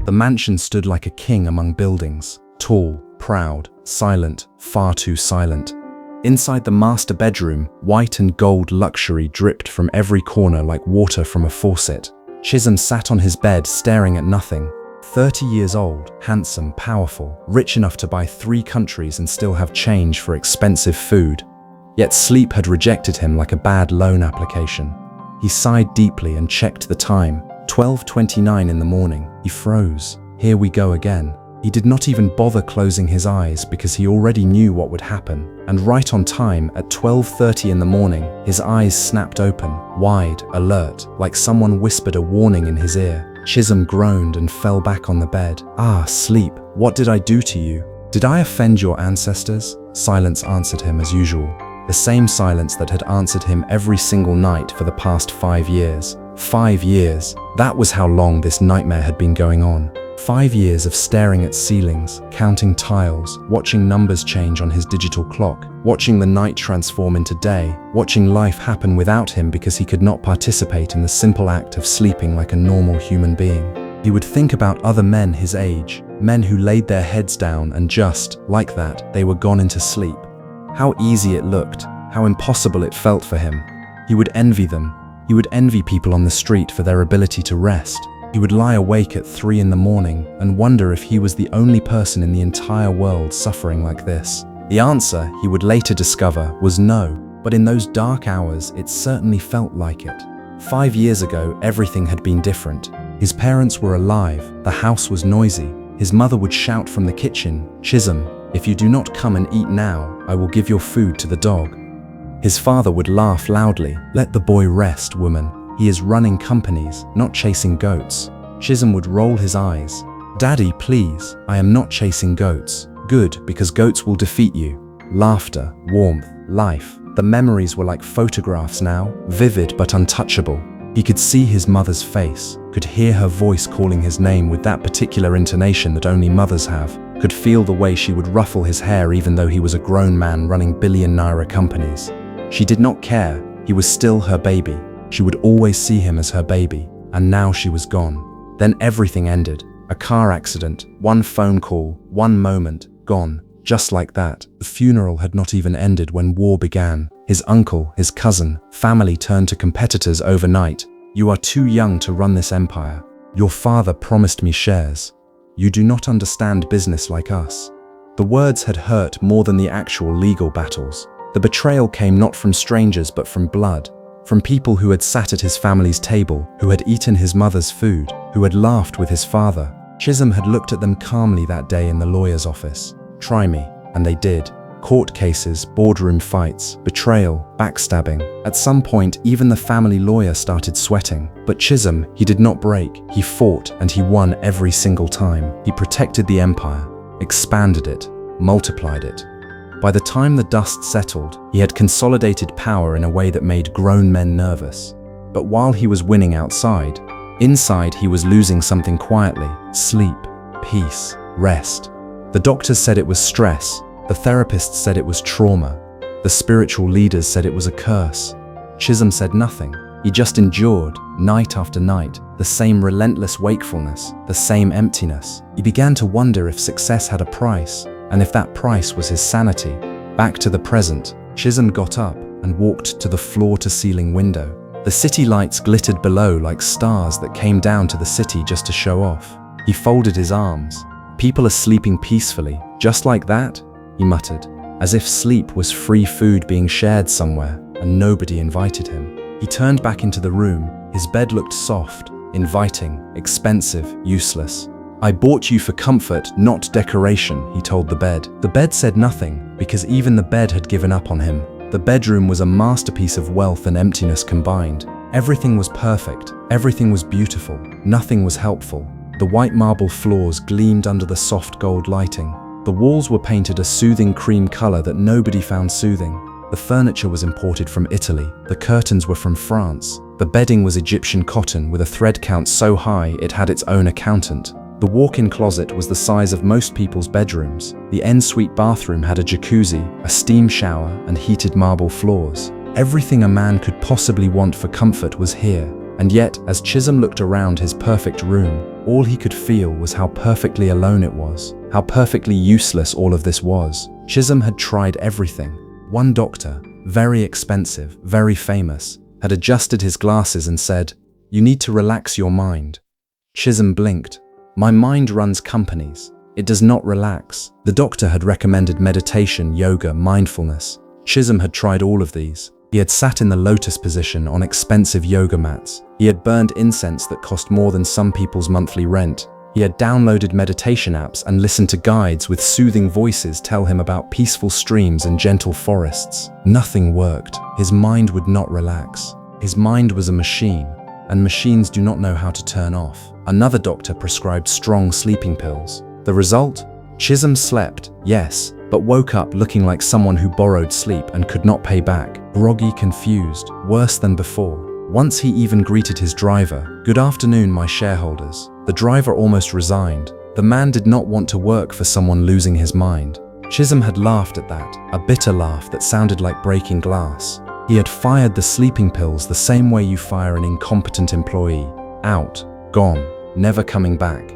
The mansion stood like a king among buildings, tall, proud, silent, far too silent. Inside the master bedroom, white and gold luxury dripped from every corner like water from a faucet. Chisom sat on his bed staring at nothing. 30 years old, handsome, powerful, rich enough to buy 3 countries and still have change for expensive food. Yet sleep had rejected him like a bad loan application. He sighed deeply and checked the time. 12:29 in the morning. He froze. Here we go again. He did not even bother closing his eyes because he already knew what would happen. And right on time, at 12:30 in the morning, his eyes snapped open, wide, alert, like someone whispered a warning in his ear. Chisom groaned and fell back on the bed. "Ah, sleep, what did I do to you? Did I offend your ancestors?" Silence answered him as usual. The same silence that had answered him every single night for the past 5 years. 5 years. That was how long this nightmare had been going on. 5 years of staring at ceilings, counting tiles, watching numbers change on his digital clock, watching the night transform into day, watching life happen without him because he could not participate in the simple act of sleeping like a normal human being. He would think about other men his age, men who laid their heads down and just, like that, they were gone into sleep. How easy it looked, how impossible it felt for him. He would envy them. He would envy people on the street for their ability to rest. He would lie awake at 3 in the morning and wonder if he was the only person in the entire world suffering like this. The answer, he would later discover, was no, but in those dark hours, it certainly felt like it. 5 years ago, everything had been different. His parents were alive, the house was noisy. His mother would shout from the kitchen, "Chisom, if you do not come and eat now, I will give your food to the dog." His father would laugh loudly, "Let the boy rest, woman. He is running companies, not chasing goats." Chisom would roll his eyes. "Daddy, please, I am not chasing goats." "Good, because goats will defeat you." Laughter, warmth, life. The memories were like photographs now, vivid but untouchable. He could see his mother's face, could hear her voice calling his name with that particular intonation that only mothers have, could feel the way she would ruffle his hair even though he was a grown man running billionaire companies. She did not care, he was still her baby. She would always see him as her baby, and now she was gone. Then everything ended. A car accident, one phone call, one moment, gone. Just like that. The funeral had not even ended when war began. His uncle, his cousin, family turned to competitors overnight. "You are too young to run this empire. Your father promised me shares. You do not understand business like us." The words had hurt more than the actual legal battles. The betrayal came not from strangers but from blood. From people who had sat at his family's table, who had eaten his mother's food, who had laughed with his father. Chisom had looked at them calmly that day in the lawyer's office. "Try me," and they did. Court cases, boardroom fights, betrayal, backstabbing. At some point, even the family lawyer started sweating. But Chisom, he did not break. He fought, and he won every single time. He protected the empire, expanded it, multiplied it. By the time the dust settled, he had consolidated power in a way that made grown men nervous. But while he was winning outside, inside he was losing something quietly: sleep, peace, rest. The doctors said it was stress. The therapists said it was trauma. The spiritual leaders said it was a curse. Chisom said nothing. He just endured, night after night, the same relentless wakefulness, the same emptiness. He began to wonder if success had a price, and if that price was his sanity. Back to the present, Chisom got up and walked to the floor-to-ceiling window. The city lights glittered below like stars that came down to the city just to show off. He folded his arms. "People are sleeping peacefully, just like that," he muttered, as if sleep was free food being shared somewhere, and nobody invited him. He turned back into the room. His bed looked soft, inviting, expensive, useless. "I bought you for comfort, not decoration," he told the bed. The bed said nothing, because even the bed had given up on him. The bedroom was a masterpiece of wealth and emptiness combined. Everything was perfect, everything was beautiful, nothing was helpful. The white marble floors gleamed under the soft gold lighting. The walls were painted a soothing cream color that nobody found soothing. The furniture was imported from Italy. The curtains were from France. The bedding was Egyptian cotton with a thread count so high it had its own accountant. The walk-in closet was the size of most people's bedrooms. The en-suite bathroom had a jacuzzi, a steam shower, and heated marble floors. Everything a man could possibly want for comfort was here. And yet, as Chisom looked around his perfect room, all he could feel was how perfectly alone it was, how perfectly useless all of this was. Chisom had tried everything. One doctor, very expensive, very famous, had adjusted his glasses and said, "You need to relax your mind." Chisom blinked. "My mind runs companies. It does not relax." The doctor had recommended meditation, yoga, mindfulness. Chisom had tried all of these. He had sat in the lotus position on expensive yoga mats. He had burned incense that cost more than some people's monthly rent. He had downloaded meditation apps and listened to guides with soothing voices tell him about peaceful streams and gentle forests. Nothing worked. His mind would not relax. His mind was a machine, and machines do not know how to turn off. Another doctor prescribed strong sleeping pills. The result? Chisom slept, yes, but woke up looking like someone who borrowed sleep and could not pay back. Groggy, confused, worse than before. Once he even greeted his driver. "Good afternoon, my shareholders." The driver almost resigned. The man did not want to work for someone losing his mind. Chisom had laughed at that, a bitter laugh that sounded like breaking glass. He had fired the sleeping pills the same way you fire an incompetent employee. Out, gone, never coming back.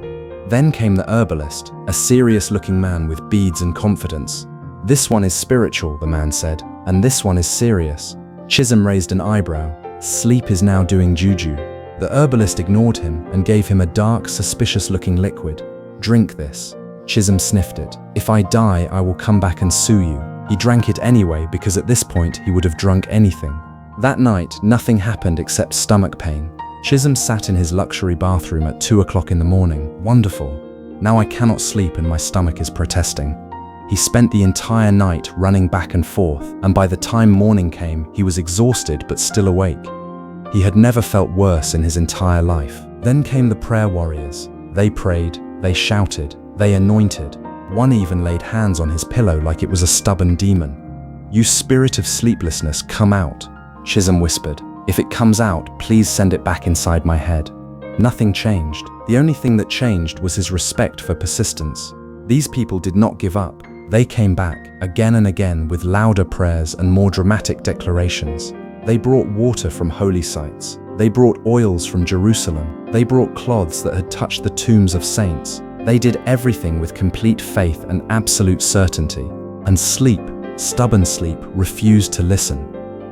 Then came the herbalist, a serious-looking man with beads and confidence. "This one is spiritual," the man said, "and this one is serious." Chisom raised an eyebrow. Sleep is now doing juju. The herbalist ignored him and gave him a dark, suspicious-looking liquid. "Drink this." Chisom sniffed it. "If I die, I will come back and sue you." He drank it anyway because at this point he would have drunk anything. That night, nothing happened except stomach pain. Chisom sat in his luxury bathroom at 2 o'clock in the morning. Wonderful. Now I cannot sleep and my stomach is protesting. He spent the entire night running back and forth, and by the time morning came, he was exhausted but still awake. He had never felt worse in his entire life. Then came the prayer warriors. They prayed, they shouted, they anointed. One even laid hands on his pillow like it was a stubborn demon. "You spirit of sleeplessness, come out," Chisom whispered. "If it comes out, please send it back inside my head." Nothing changed. The only thing that changed was his respect for persistence. These people did not give up. They came back, again and again, with louder prayers and more dramatic declarations. They brought water from holy sites. They brought oils from Jerusalem. They brought cloths that had touched the tombs of saints. They did everything with complete faith and absolute certainty. And sleep, stubborn sleep, refused to listen.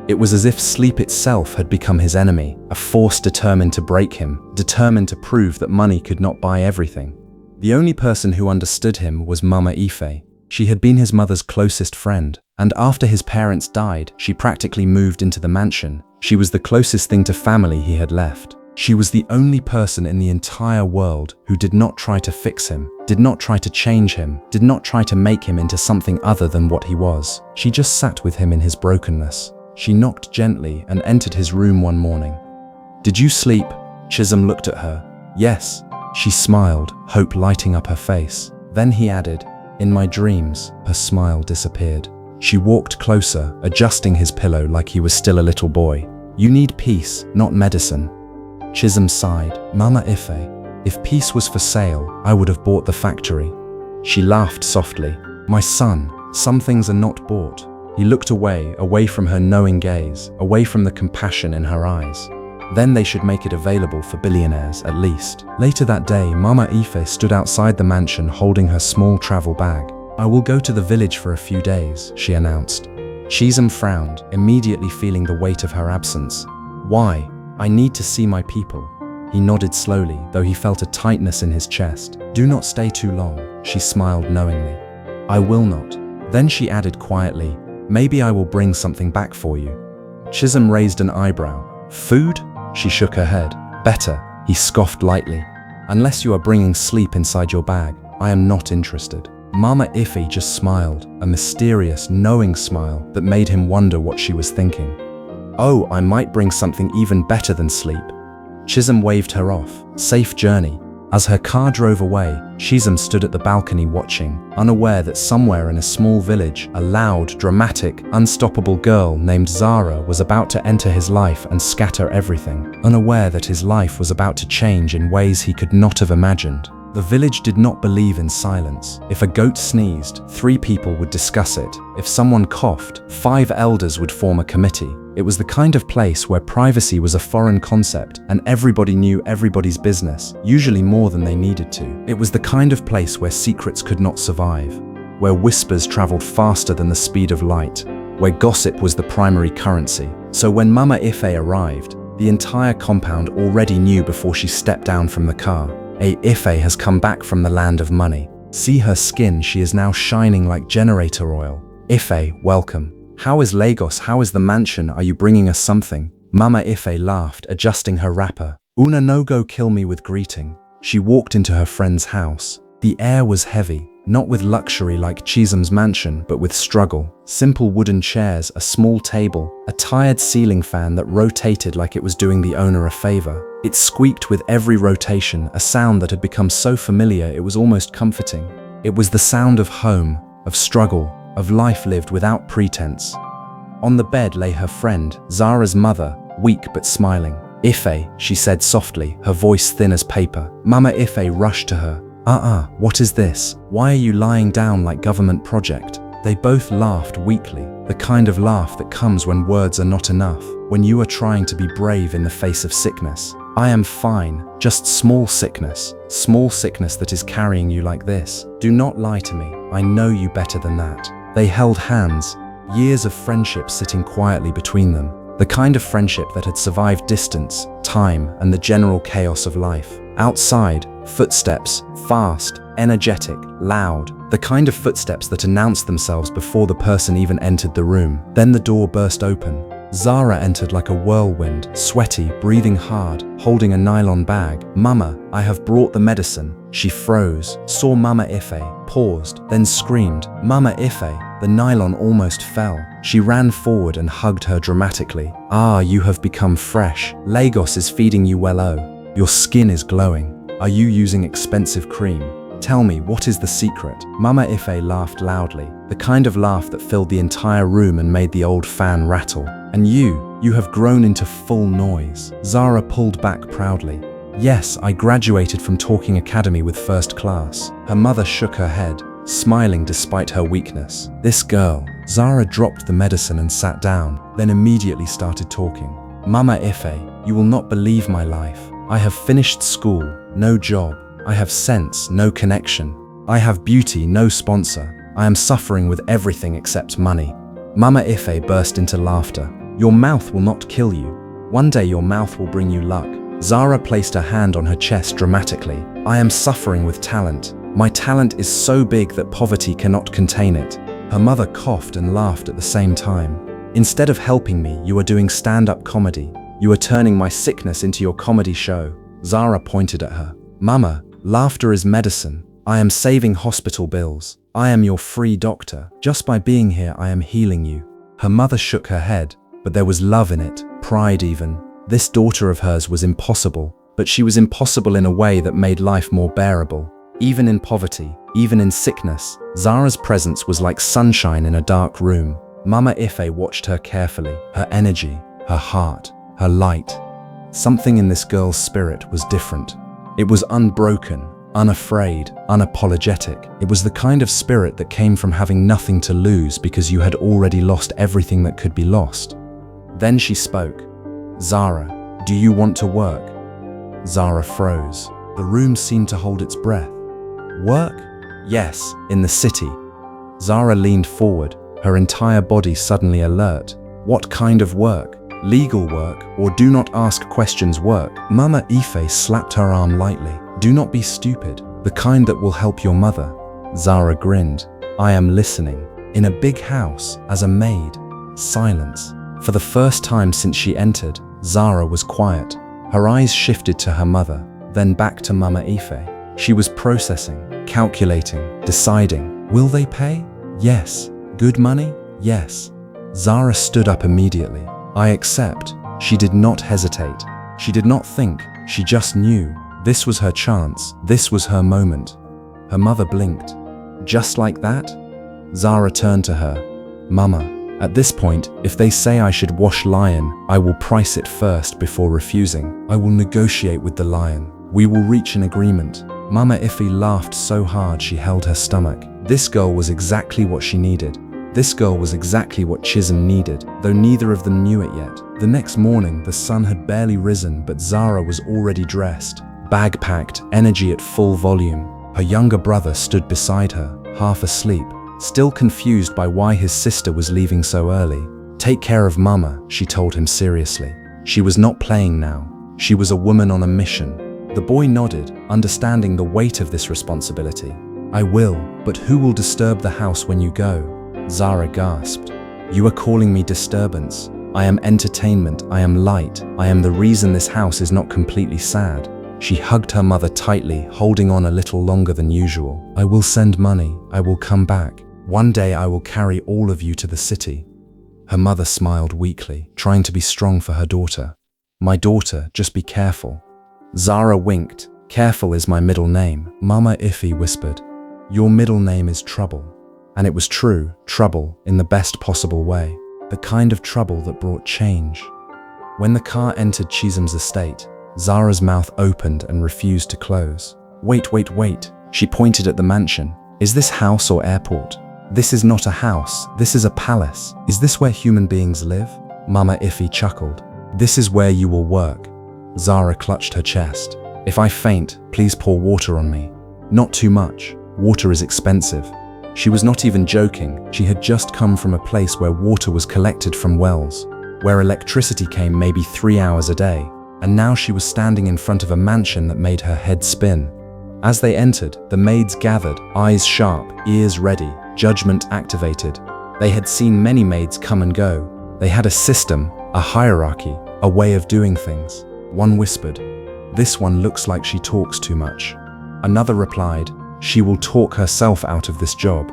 It was as if sleep itself had become his enemy, a force determined to break him, determined to prove that money could not buy everything. The only person who understood him was Mama Ife. She had been his mother's closest friend, and after his parents died, she practically moved into the mansion. She was the closest thing to family he had left. She was the only person in the entire world who did not try to fix him, did not try to change him, did not try to make him into something other than what he was. She just sat with him in his brokenness. She knocked gently and entered his room one morning. "Did you sleep?" Chisom looked at her. "Yes." She smiled, hope lighting up her face. Then he added, "In my dreams." Her smile disappeared. She walked closer, adjusting his pillow like he was still a little boy. "You need peace, not medicine." Chisom sighed. "Mama Ife, if peace was for sale, I would have bought the factory." She laughed softly. "My son, some things are not bought." He looked away from her knowing gaze, away from the compassion in her eyes. Then they should make it available for billionaires, at least. Later that day, Mama Ife stood outside the mansion holding her small travel bag. "I will go to the village for a few days," she announced. Chisom frowned, immediately feeling the weight of her absence. "Why? I need to see my people." He nodded slowly, though he felt a tightness in his chest. "Do not stay too long," she smiled knowingly. "I will not." Then she added quietly, "Maybe I will bring something back for you." Chisom raised an eyebrow. "Food?" She shook her head. "Better," he scoffed lightly. "Unless you are bringing sleep inside your bag, I am not interested." Mama Ife just smiled, a mysterious, knowing smile that made him wonder what she was thinking. "Oh, I might bring something even better than sleep." Chisom waved her off. "Safe journey." As her car drove away, Chisom stood at the balcony watching, unaware that somewhere in a small village, a loud, dramatic, unstoppable girl named Zara was about to enter his life and scatter everything, unaware that his life was about to change in ways he could not have imagined. The village did not believe in silence. If a goat sneezed, 3 people would discuss it. If someone coughed, 5 elders would form a committee. It was the kind of place where privacy was a foreign concept and everybody knew everybody's business, usually more than they needed to. It was the kind of place where secrets could not survive, where whispers traveled faster than the speed of light, where gossip was the primary currency. So when Mama Ife arrived, the entire compound already knew before she stepped down from the car. Ife has come back from the land of money. See her skin, she is now shining like generator oil. Ife, welcome. How is Lagos? How is the mansion? Are you bringing us something? Mama Ife laughed, adjusting her wrapper. Una no go kill me with greeting. She walked into her friend's house. The air was heavy, not with luxury like Chisom's mansion, but with struggle. Simple wooden chairs, a small table, a tired ceiling fan that rotated like it was doing the owner a favor. It squeaked with every rotation, a sound that had become so familiar it was almost comforting. It was the sound of home, of struggle, of life lived without pretense. On the bed lay her friend, Zara's mother, weak but smiling. Ife, she said softly, her voice thin as paper. Mama Ife rushed to her. What is this? Why are you lying down like government project? They both laughed weakly, the kind of laugh that comes when words are not enough, when you are trying to be brave in the face of sickness. I am fine, just small sickness that is carrying you like this. Do not lie to me, I know you better than that. They held hands, years of friendship sitting quietly between them, the kind of friendship that had survived distance, time, and the general chaos of life. Outside, footsteps, fast, energetic, loud, the kind of footsteps that announced themselves before the person even entered the room. Then the door burst open. Zara entered like a whirlwind, sweaty, breathing hard, holding a nylon bag. Mama, I have brought the medicine. She froze, saw Mama Ife, paused, then screamed, Mama Ife. The nylon almost fell. She ran forward and hugged her dramatically. Ah, you have become fresh. Lagos is feeding you well. Your skin is glowing. Are you using expensive cream? Tell me, what is the secret? Mama Ife laughed loudly, the kind of laugh that filled the entire room and made the old fan rattle. And you have grown into full noise. Zara pulled back proudly. Yes, I graduated from Talking Academy with first class. Her mother shook her head, smiling despite her weakness. This girl. Zara dropped the medicine and sat down, then immediately started talking. Mama Ife, you will not believe my life. I have finished school, no job. I have sense, no connection. I have beauty, no sponsor. I am suffering with everything except money. Mama Ife burst into laughter. Your mouth will not kill you. One day your mouth will bring you luck. Zara placed her hand on her chest dramatically. I am suffering with talent. My talent is so big that poverty cannot contain it. Her mother coughed and laughed at the same time. Instead of helping me, you are doing stand-up comedy. You are turning my sickness into your comedy show. Zara pointed at her. Mama, laughter is medicine. I am saving hospital bills. I am your free doctor. Just by being here, I am healing you. Her mother shook her head, but there was love in it, pride even. This daughter of hers was impossible, but she was impossible in a way that made life more bearable. Even in poverty, even in sickness, Zara's presence was like sunshine in a dark room. Mama Ife watched her carefully, her energy, her heart, her light. Something in this girl's spirit was different. It was unbroken, unafraid, unapologetic. It was the kind of spirit that came from having nothing to lose because you had already lost everything that could be lost. Then she spoke. Zara, do you want to work? Zara froze. The room seemed to hold its breath. Work? Yes, in the city. Zara leaned forward, her entire body suddenly alert. What kind of work? Legal work or do not ask questions work? Mama Ife slapped her arm lightly. Do not be stupid, the kind that will help your mother. Zara grinned. I am listening. In a big house, as a maid. Silence. For the first time since she entered, Zara was quiet. Her eyes shifted to her mother, then back to Mama Ife. She was processing, calculating, deciding. Will they pay? Yes. Good money? Yes. Zara stood up immediately. I accept. She did not hesitate. She did not think. She just knew. This was her chance. This was her moment. Her mother blinked. Just like that? Zara turned to her. Mama, at this point, if they say I should wash lion, I will price it first before refusing. I will negotiate with the lion. We will reach an agreement. Mama Ife laughed so hard she held her stomach. This girl was exactly what she needed. This girl was exactly what Chisom needed, though neither of them knew it yet. The next morning, the sun had barely risen, but Zara was already dressed, bag packed, energy at full volume. Her younger brother stood beside her, half asleep, still confused by why his sister was leaving so early. "Take care of Mama," she told him seriously. She was not playing now. She was a woman on a mission. The boy nodded, understanding the weight of this responsibility. "I will, but who will disturb the house when you go?" Zara gasped. "You are calling me disturbance. I am entertainment, I am light, I am the reason this house is not completely sad." She hugged her mother tightly, holding on a little longer than usual. "I will send money, I will come back. One day I will carry all of you to the city." Her mother smiled weakly, trying to be strong for her daughter. "My daughter, just be careful." Zara winked. "Careful is my middle name," Mama Ife whispered. "Your middle name is Trouble." And it was true, trouble in the best possible way. The kind of trouble that brought change. When the car entered Chisom's estate, Zara's mouth opened and refused to close. Wait, wait, wait. She pointed at the mansion. "Is this house or airport? This is not a house, this is a palace. Is this where human beings live?" Mama Ife chuckled. "This is where you will work." Zara clutched her chest. "If I faint, please pour water on me. Not too much. Water is expensive." She was not even joking. She had just come from a place where water was collected from wells, where electricity came maybe 3 hours a day, and now she was standing in front of a mansion that made her head spin. As they entered, the maids gathered, eyes sharp, ears ready, judgment activated. They had seen many maids come and go. They had a system, a hierarchy, a way of doing things. One whispered, "This one looks like she talks too much." Another replied, "She will talk herself out of this job."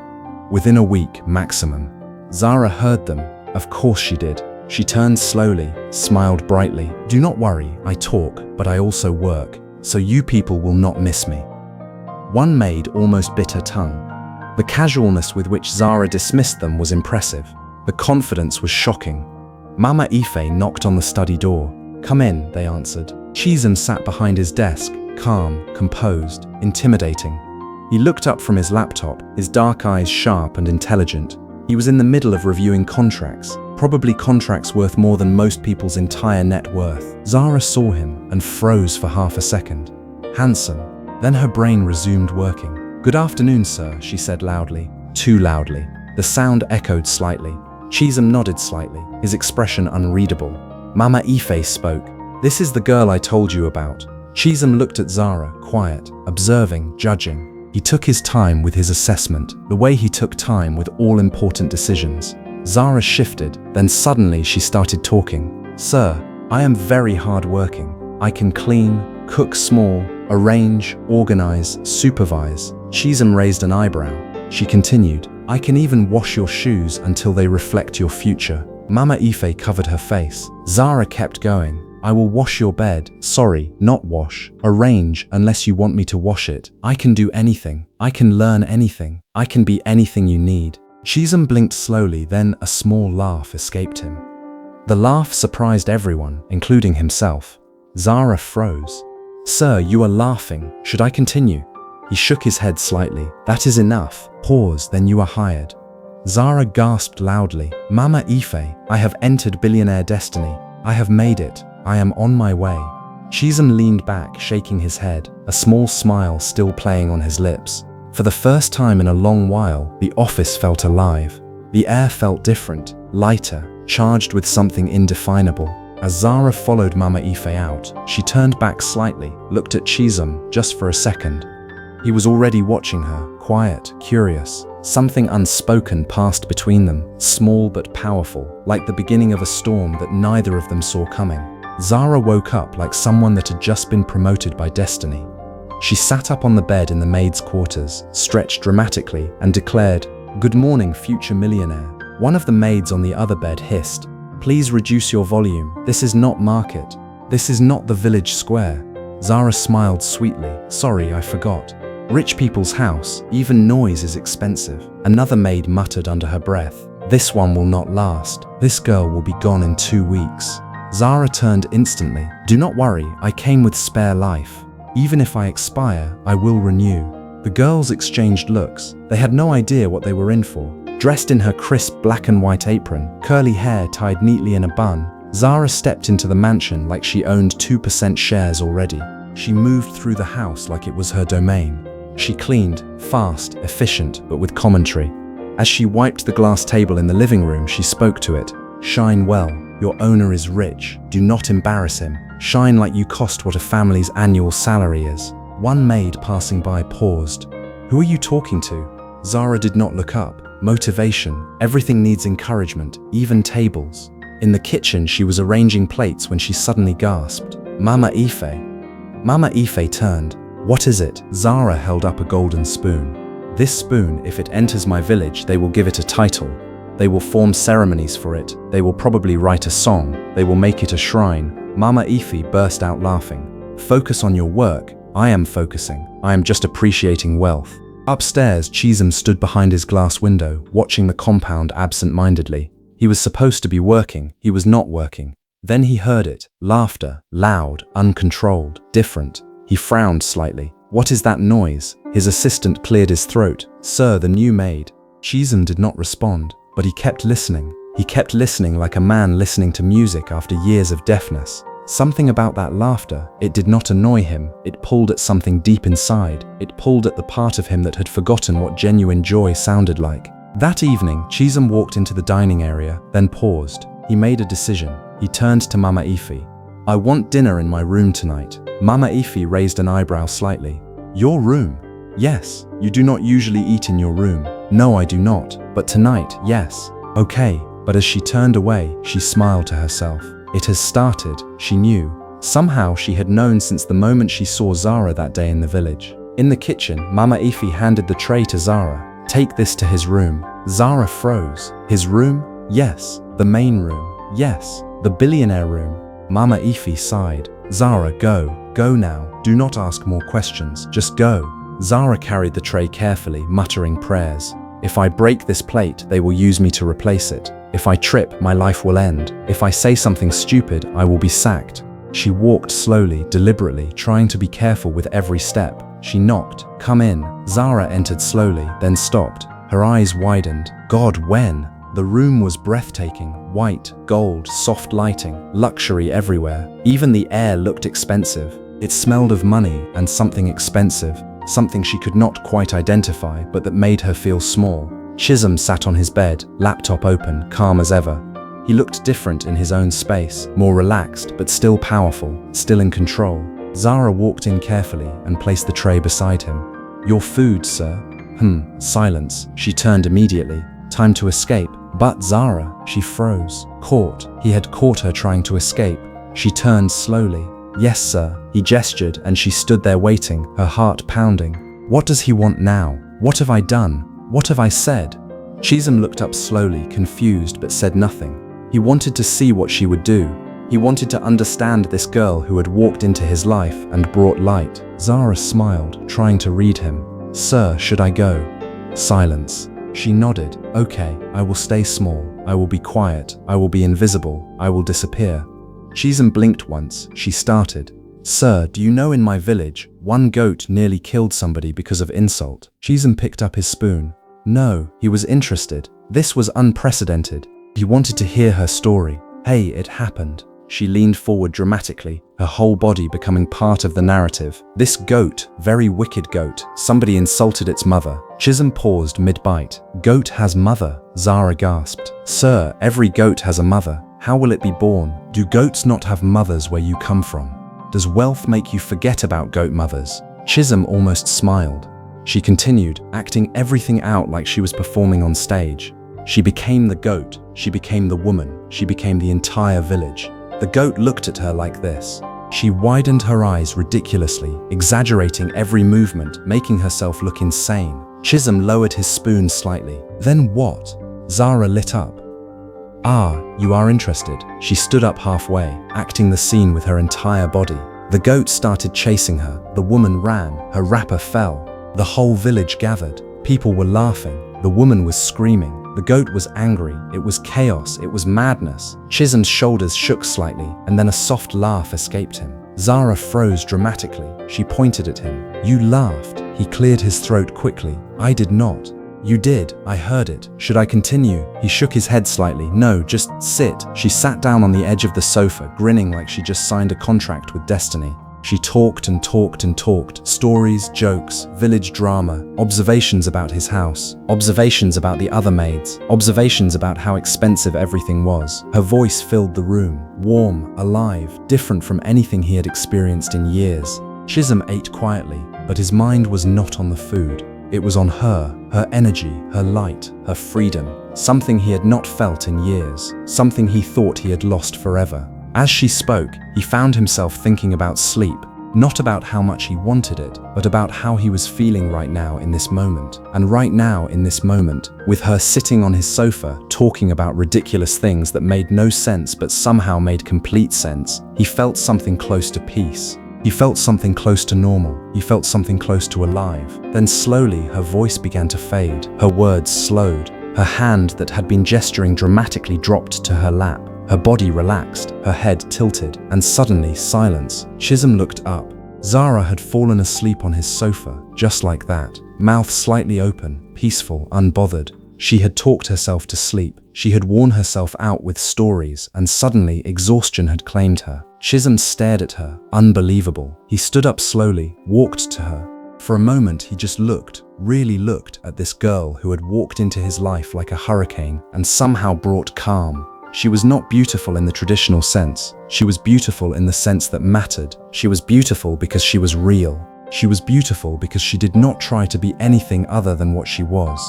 Within a week, maximum. Zara heard them. Of course she did. She turned slowly, smiled brightly. "Do not worry, I talk, but I also work, so you people will not miss me." One maid almost bit her tongue. The casualness with which Zara dismissed them was impressive. The confidence was shocking. Mama Ife knocked on the study door. "Come in," they answered. Chisom sat behind his desk, calm, composed, intimidating. He looked up from his laptop, his dark eyes sharp and intelligent. He was in the middle of reviewing contracts, probably contracts worth more than most people's entire net worth. Zara saw him and froze for half a second. Handsome. Then her brain resumed working. "Good afternoon, sir," she said loudly. Too loudly. The sound echoed slightly. Chisom nodded slightly, his expression unreadable. Mama Ife spoke. "This is the girl I told you about." Chisom looked at Zara, quiet, observing, judging. He took his time with his assessment, the way he took time with all important decisions. Zara shifted, then suddenly she started talking. "Sir, I am very hard-working. I can clean, cook small, arrange, organize, supervise." Chisom raised an eyebrow. She continued, "I can even wash your shoes until they reflect your future." Mama Ife covered her face. Zara kept going. "I will wash your bed. Sorry, not wash. Arrange, unless you want me to wash it. I can do anything. I can learn anything. I can be anything you need." Chisom blinked slowly, then a small laugh escaped him. The laugh surprised everyone, including himself. Zara froze. "Sir, you are laughing. Should I continue?" He shook his head slightly. "That is enough. Pause, then you are hired." Zara gasped loudly. "Mama Ife, I have entered billionaire destiny. I have made it. I am on my way." Chisom leaned back, shaking his head, a small smile still playing on his lips. For the first time in a long while, the office felt alive. The air felt different, lighter, charged with something indefinable. As Zara followed Mama Ife out, she turned back slightly, looked at Chisom just for a second. He was already watching her, quiet, curious. Something unspoken passed between them, small but powerful, like the beginning of a storm that neither of them saw coming. Zara woke up like someone that had just been promoted by destiny. She sat up on the bed in the maid's quarters, stretched dramatically, and declared, "Good morning, future millionaire." One of the maids on the other bed hissed, "Please reduce your volume. This is not market. This is not the village square." Zara smiled sweetly. "Sorry, I forgot. Rich people's house, even noise is expensive." Another maid muttered under her breath, "This one will not last. This girl will be gone in 2 weeks." Zara turned instantly. "Do not worry, I came with spare life." Even if I expire, I will renew." The girls exchanged looks. They had no idea what they were in for. Dressed in her crisp black and white apron, curly hair tied neatly in a bun, Zara stepped into the mansion like she owned 2% shares already. She moved through the house like it was her domain. She cleaned, fast, efficient, but with commentary. As she wiped the glass table in the living room, she spoke to it. "Shine well. Your owner is rich. Do not embarrass him. Shine like you cost what a family's annual salary is." One maid passing by paused. "Who are you talking to?" Zara did not look up. Motivation. Everything needs encouragement, even tables. In the kitchen, she was arranging plates when she suddenly gasped, "Mama Ife." Mama Ife turned. "What is it?" Zara held up a golden spoon. "This spoon, if it enters my village, they will give it a title. They will form ceremonies for it. They will probably write a song. They will make it a shrine." Mama Ife burst out laughing. "Focus on your work. I am focusing. I am just appreciating wealth." Upstairs, Chisom stood behind his glass window, watching the compound absent-mindedly. He was supposed to be working. He was not working. Then he heard it. Laughter. Loud, uncontrolled, different. He frowned slightly. "What is that noise?" His assistant cleared his throat. "Sir, the new maid." Chisom did not respond, but he kept listening. He kept listening like a man listening to music after years of deafness. Something about that laughter, it did not annoy him. It pulled at something deep inside. It pulled at the part of him that had forgotten what genuine joy sounded like. That evening, Chisom walked into the dining area, then paused. He made a decision. He turned to Mama Ife. "I want dinner in my room tonight." Mama Ife raised an eyebrow slightly. "Your room?" "Yes. You do not usually eat in your room." "No, I do not. But tonight, yes." "Okay." But as she turned away, she smiled to herself. It has started, she knew. Somehow she had known since the moment she saw Zara that day in the village. In the kitchen, Mama Ife handed the tray to Zara. "Take this to his room." Zara froze. His room? Yes. The main room? Yes. The billionaire room? Mama Ife sighed. "Zara, go. Go now. Do not ask more questions. Just go." Zara carried the tray carefully, muttering prayers. "If I break this plate, they will use me to replace it. If I trip, my life will end. If I say something stupid, I will be sacked." She walked slowly, deliberately, trying to be careful with every step. She knocked. "Come in." Zara entered slowly, then stopped. Her eyes widened. God, when? The room was breathtaking. White, gold, soft lighting, luxury everywhere. Even the air looked expensive. It smelled of money and something expensive, something she could not quite identify, but that made her feel small. Chisom sat on his bed, laptop open, calm as ever. He looked different in his own space, more relaxed, but still powerful, still in control. Zara walked in carefully and placed the tray beside him. "Your food, sir." Silence. She turned immediately. Time to escape. But Zara, she froze. Caught. He had caught her trying to escape. She turned slowly. "Yes, sir." He gestured, and she stood there waiting, her heart pounding. What does he want now? What have I done? What have I said? Chisom looked up slowly, confused, but said nothing. He wanted to see what she would do. He wanted to understand this girl who had walked into his life and brought light. Zara smiled, trying to read him. "Sir, should I go?" Silence. She nodded. "Okay, I will stay small. I will be quiet. I will be invisible. I will disappear." Chisom blinked once. She started. "Sir, do you know in my village, one goat nearly killed somebody because of insult?" Chisom picked up his spoon. No, he was interested. This was unprecedented. He wanted to hear her story. "Hey, it happened." She leaned forward dramatically, her whole body becoming part of the narrative. "This goat, very wicked goat, somebody insulted its mother." Chisom paused mid-bite. "Goat has mother?" Zara gasped. "Sir, every goat has a mother. How will it be born? Do goats not have mothers where you come from? Does wealth make you forget about goat mothers?" Chisom almost smiled. She continued, acting everything out like she was performing on stage. She became the goat. She became the woman. She became the entire village. The goat looked at her like this. She widened her eyes ridiculously, exaggerating every movement, making herself look insane. Chisom lowered his spoon slightly. "Then what?" Zara lit up. "Ah, you are interested." She stood up halfway, acting the scene with her entire body. The goat started chasing her. The woman ran. Her wrapper fell. The whole village gathered. People were laughing. The woman was screaming. The goat was angry. It was chaos. It was madness. Chisom's shoulders shook slightly, and then a soft laugh escaped him. Zara froze dramatically. She pointed at him. You laughed. He cleared his throat quickly. I did not. You did. I heard it. Should I continue? He shook his head slightly. No, just sit. She sat down on the edge of the sofa, grinning like she just signed a contract with destiny. She talked and talked and talked. Stories, jokes, village drama, observations about his house, observations about the other maids, observations about how expensive everything was. Her voice filled the room, warm, alive, different from anything he had experienced in years. Chisom ate quietly, but his mind was not on the food. It was on her energy, her light, her freedom, something he had not felt in years, something he thought he had lost forever. As she spoke, he found himself thinking about sleep, not about how much he wanted it, but about how he was feeling right now in this moment. And right now in this moment, with her sitting on his sofa, talking about ridiculous things that made no sense but somehow made complete sense, he felt something close to peace. He felt something close to normal. He felt something close to alive. Then slowly, her voice began to fade. Her words slowed. Her hand that had been gesturing dramatically dropped to her lap. Her body relaxed, her head tilted, and suddenly silence. Chisom looked up. Zara had fallen asleep on his sofa, just like that. Mouth slightly open, peaceful, unbothered. She had talked herself to sleep. She had worn herself out with stories, and suddenly exhaustion had claimed her. Chisom stared at her, unbelievable. He stood up slowly, walked to her. For a moment, he just looked, really looked at this girl who had walked into his life like a hurricane and somehow brought calm. She was not beautiful in the traditional sense. She was beautiful in the sense that mattered. She was beautiful because she was real. She was beautiful because she did not try to be anything other than what she was.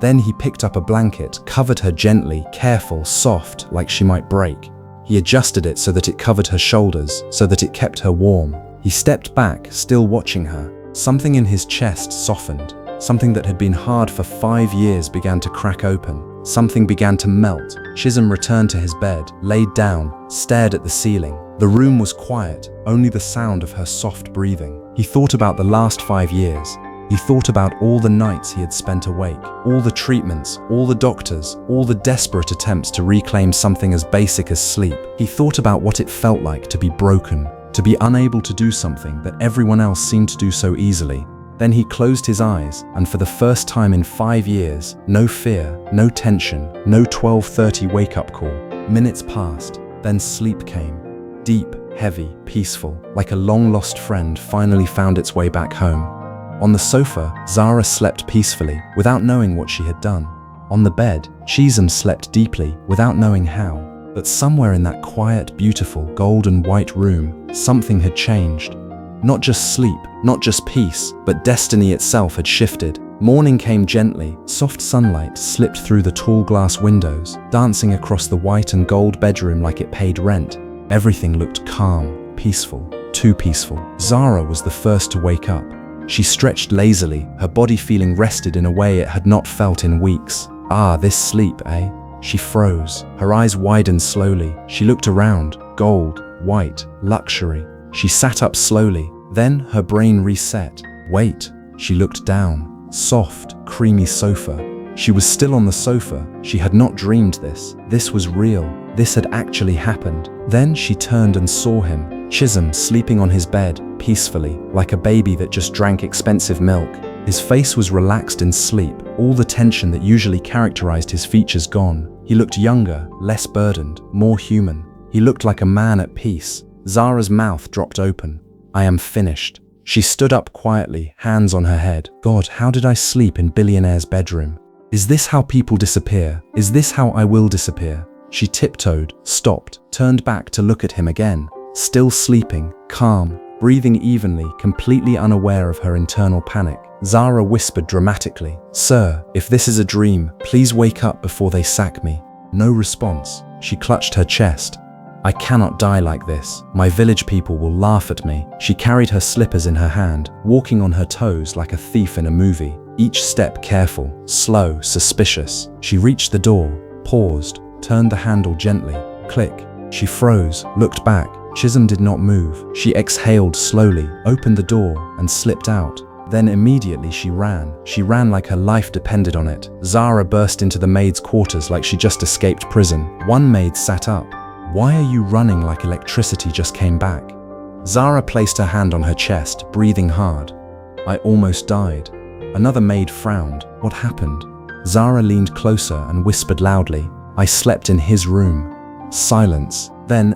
Then he picked up a blanket, covered her gently, careful, soft, like she might break. He adjusted it so that it covered her shoulders, so that it kept her warm. He stepped back, still watching her. Something in his chest softened. Something that had been hard for 5 years began to crack open. Something began to melt. Chisom returned to his bed, laid down, stared at the ceiling. The room was quiet, only the sound of her soft breathing. He thought about the last 5 years. He thought about all the nights he had spent awake, all the treatments, all the doctors, all the desperate attempts to reclaim something as basic as sleep. He thought about what it felt like to be broken, to be unable to do something that everyone else seemed to do so easily. Then he closed his eyes, and for the first time in 5 years, no fear, no tension, no 12:30 wake-up call. Minutes passed, then sleep came. Deep, heavy, peaceful, like a long-lost friend finally found its way back home. On the sofa, Zara slept peacefully, without knowing what she had done. On the bed, Chisom slept deeply, without knowing how. But somewhere in that quiet, beautiful, gold and white room, something had changed. Not just sleep, not just peace, but destiny itself had shifted. Morning came gently. Soft sunlight slipped through the tall glass windows, dancing across the white and gold bedroom like it paid rent. Everything looked calm, peaceful, too peaceful. Zara was the first to wake up. She stretched lazily, her body feeling rested in a way it had not felt in weeks. Ah, this sleep, eh? She froze. Her eyes widened slowly. She looked around. Gold, white, luxury. She sat up slowly. Then her brain reset. Wait. She looked down. Soft, creamy sofa. She was still on the sofa. She had not dreamed this. This was real. This had actually happened. Then she turned and saw him. Chisom sleeping on his bed, peacefully, like a baby that just drank expensive milk. His face was relaxed in sleep, all the tension that usually characterized his features gone. He looked younger, less burdened, more human. He looked like a man at peace. Zara's mouth dropped open. I am finished. She stood up quietly, hands on her head. God, how did I sleep in Billionaire's bedroom? Is this how people disappear? Is this how I will disappear? She tiptoed, stopped, turned back to look at him again. Still sleeping, calm, breathing evenly, completely unaware of her internal panic. Zara whispered dramatically, "Sir, if this is a dream, please wake up before they sack me." No response. She clutched her chest. I cannot die like this. My village people will laugh at me. She carried her slippers in her hand, walking on her toes like a thief in a movie. Each step careful, slow, suspicious. She reached the door, paused, turned the handle gently. Click. She froze, looked back. Chisom did not move. She exhaled slowly, opened the door, and slipped out. Then immediately she ran. She ran like her life depended on it. Zara burst into the maids' quarters like she just escaped prison. One maid sat up. Why are you running like electricity just came back? Zara placed her hand on her chest, breathing hard. I almost died. Another maid frowned. What happened? Zara leaned closer and whispered loudly, I slept in his room. Silence. Then,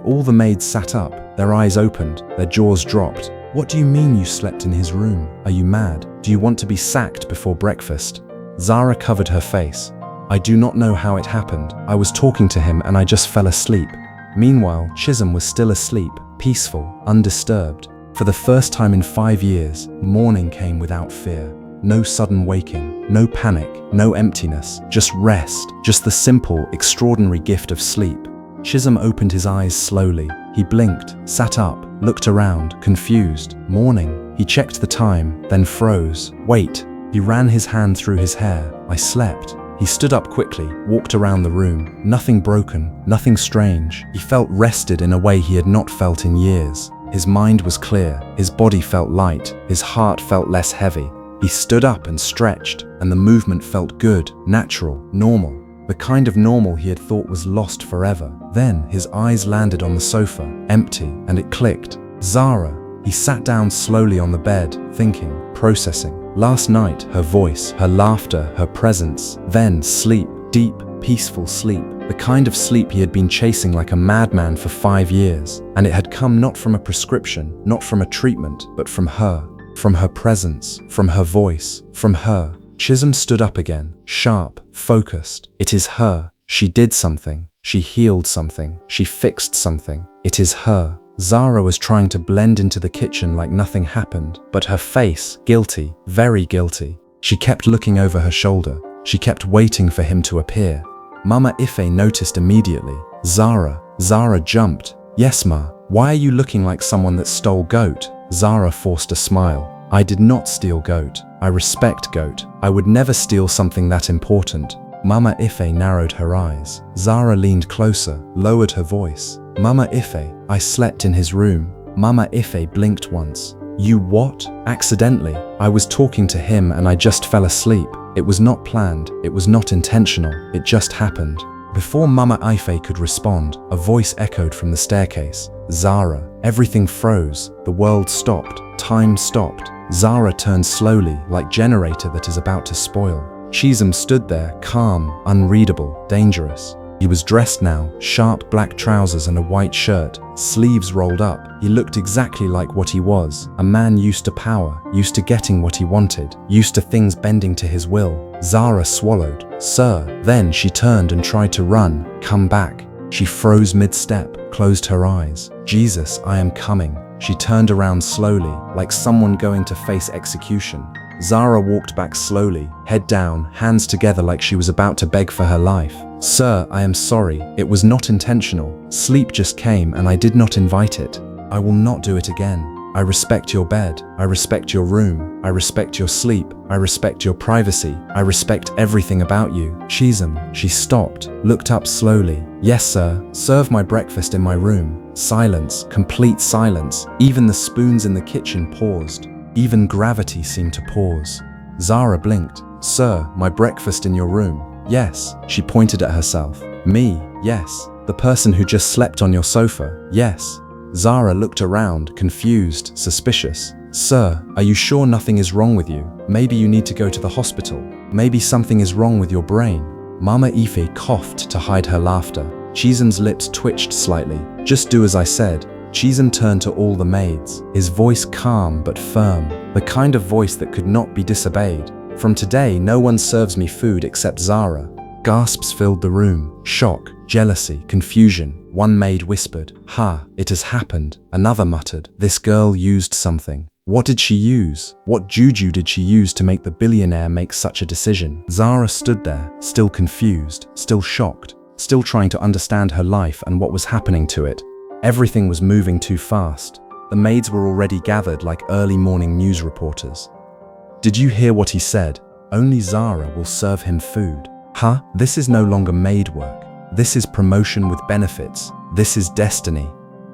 all the maids sat up, their eyes opened, their jaws dropped. What do you mean you slept in his room? Are you mad? Do you want to be sacked before breakfast? Zara covered her face. I do not know how it happened. I was talking to him and I just fell asleep. Meanwhile, Chisom was still asleep, peaceful, undisturbed. For the first time in 5 years, morning came without fear. No sudden waking, no panic, no emptiness, just rest, just the simple, extraordinary gift of sleep. Chisom opened his eyes slowly. He blinked, sat up, looked around, confused. Morning. He checked the time, then froze. Wait. He ran his hand through his hair. I slept. He stood up quickly, walked around the room. Nothing broken, nothing strange. He felt rested in a way he had not felt in years. His mind was clear, his body felt light, his heart felt less heavy. He stood up and stretched, and the movement felt good, natural, normal. The kind of normal he had thought was lost forever. Then his eyes landed on the sofa, empty, and it clicked. Zara. He sat down slowly on the bed, thinking, processing. Last night, her voice, her laughter, her presence. Then sleep, deep, peaceful sleep. The kind of sleep he had been chasing like a madman for 5 years. And it had come not from a prescription, not from a treatment, but from her. From her presence, from her voice, from her. Chisom stood up again, sharp, focused. It is her. She did something. She healed something. She fixed something. It is her. Zara was trying to blend into the kitchen like nothing happened, but her face, guilty, very guilty. She kept looking over her shoulder. She kept waiting for him to appear. Mama Ife noticed immediately. Zara. Zara jumped. Yes, Ma. Why are you looking like someone that stole goat? Zara forced a smile. I did not steal goat. I respect goat. I would never steal something that important. Mama Ife narrowed her eyes. Zara leaned closer, lowered her voice. Mama Ife, I slept in his room. Mama Ife blinked once. You what? Accidentally. I was talking to him and I just fell asleep. It was not planned. It was not intentional. It just happened. Before Mama Ife could respond, a voice echoed from the staircase. Zara. Everything froze. The world stopped. Time stopped. Zara turned slowly, like generator that is about to spoil. Chisom stood there, calm, unreadable, dangerous. He was dressed now, sharp black trousers and a white shirt, sleeves rolled up. He looked exactly like what he was, a man used to power, used to getting what he wanted, used to things bending to his will. Zara swallowed. Sir. Then she turned and tried to run, come back. She froze mid-step, closed her eyes. Jesus, I am coming. She turned around slowly, like someone going to face execution. Zara walked back slowly, head down, hands together like she was about to beg for her life. Sir, I am sorry. It was not intentional. Sleep just came and I did not invite it. I will not do it again. I respect your bed. I respect your room. I respect your sleep. I respect your privacy. I respect everything about you. Chisom. She stopped, looked up slowly. Yes, sir. Serve my breakfast in my room. Silence, complete silence. Even the spoons in the kitchen paused. Even gravity seemed to pause. Zara blinked. Sir, my breakfast in your room. Yes. She pointed at herself. Me. Yes. The person who just slept on your sofa. Yes. Zara looked around, confused, suspicious. Sir, are you sure nothing is wrong with you? Maybe you need to go to the hospital. Maybe something is wrong with your brain. Mama Ife coughed to hide her laughter. Chisom's lips twitched slightly. Just do as I said. Chisom turned to all the maids, his voice calm but firm, the kind of voice that could not be disobeyed. From today, no one serves me food except Zara. Gasps filled the room. Shock, jealousy, confusion. One maid whispered, Ha, it has happened. Another muttered, This girl used something. What did she use? What juju did she use to make the billionaire make such a decision? Zara stood there, still confused, still shocked, still trying to understand her life and what was happening to it. Everything was moving too fast. The maids were already gathered like early morning news reporters. Did you hear what he said? Only Zara will serve him food. Huh? This is no longer maid work. This is promotion with benefits. This is destiny.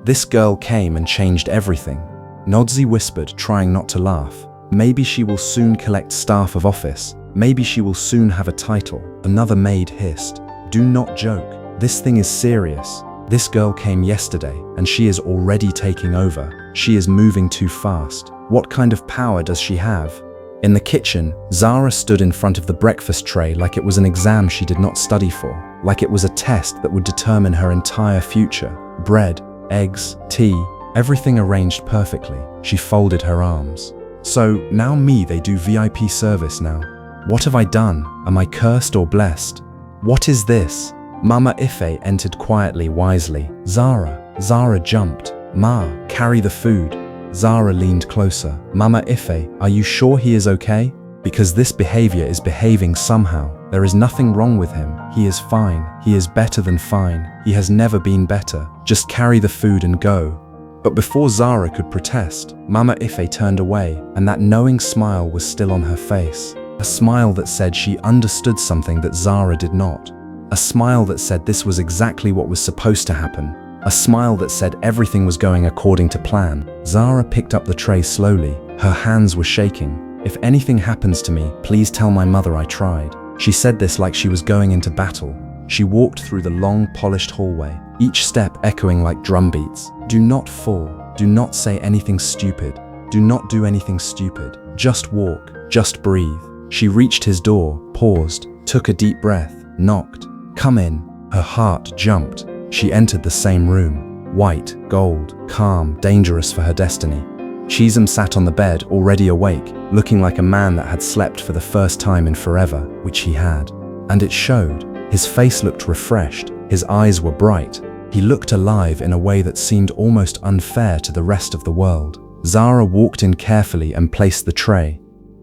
This girl came and changed everything. Nodzi whispered, trying not to laugh. Maybe she will soon collect staff of office. Maybe she will soon have a title. Another maid hissed. Do not joke. This thing is serious. This girl came yesterday, and she is already taking over. She is moving too fast. What kind of power does she have? In the kitchen, Zara stood in front of the breakfast tray like it was an exam she did not study for, like it was a test that would determine her entire future. Bread, eggs, tea, everything arranged perfectly. She folded her arms. So, now they do VIP service now. What have I done? Am I cursed or blessed? What is this? Mama Ife entered quietly, wisely. Zara jumped. Ma, carry the food. Zara leaned closer. Mama Ife, are you sure he is okay? Because this behavior is behaving somehow. There is nothing wrong with him. He is fine. He is better than fine. He has never been better. Just carry the food and go. But before Zara could protest, Mama Ife turned away, and that knowing smile was still on her face. A smile that said she understood something that Zara did not. A smile that said this was exactly what was supposed to happen. A smile that said everything was going according to plan. Zara picked up the tray slowly. Her hands were shaking. If anything happens to me, please tell my mother I tried. She said this like she was going into battle. She walked through the long, polished hallway, each step echoing like drum beats. Do not fall. Do not say anything stupid. Do not do anything stupid. Just walk. Just breathe. She reached his door, paused, took a deep breath, knocked. Come in. Her heart jumped. She entered the same room. White, gold, calm, dangerous for her destiny. Chisom sat on the bed, already awake, looking like a man that had slept for the first time in forever, which he had. And it showed. His face looked refreshed. His eyes were bright. He looked alive in a way that seemed almost unfair to the rest of the world. Zara walked in carefully and placed the tray.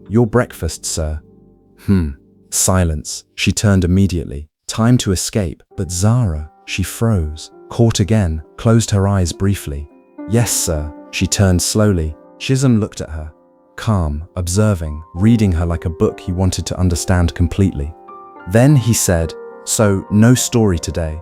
Your breakfast, sir. Silence. She turned immediately. Time to escape. But Zara, she froze, caught again, closed her eyes briefly. Yes, sir. She turned slowly. Chisom looked at her, calm, observing, reading her like a book he wanted to understand completely. Then he said, so, no story today.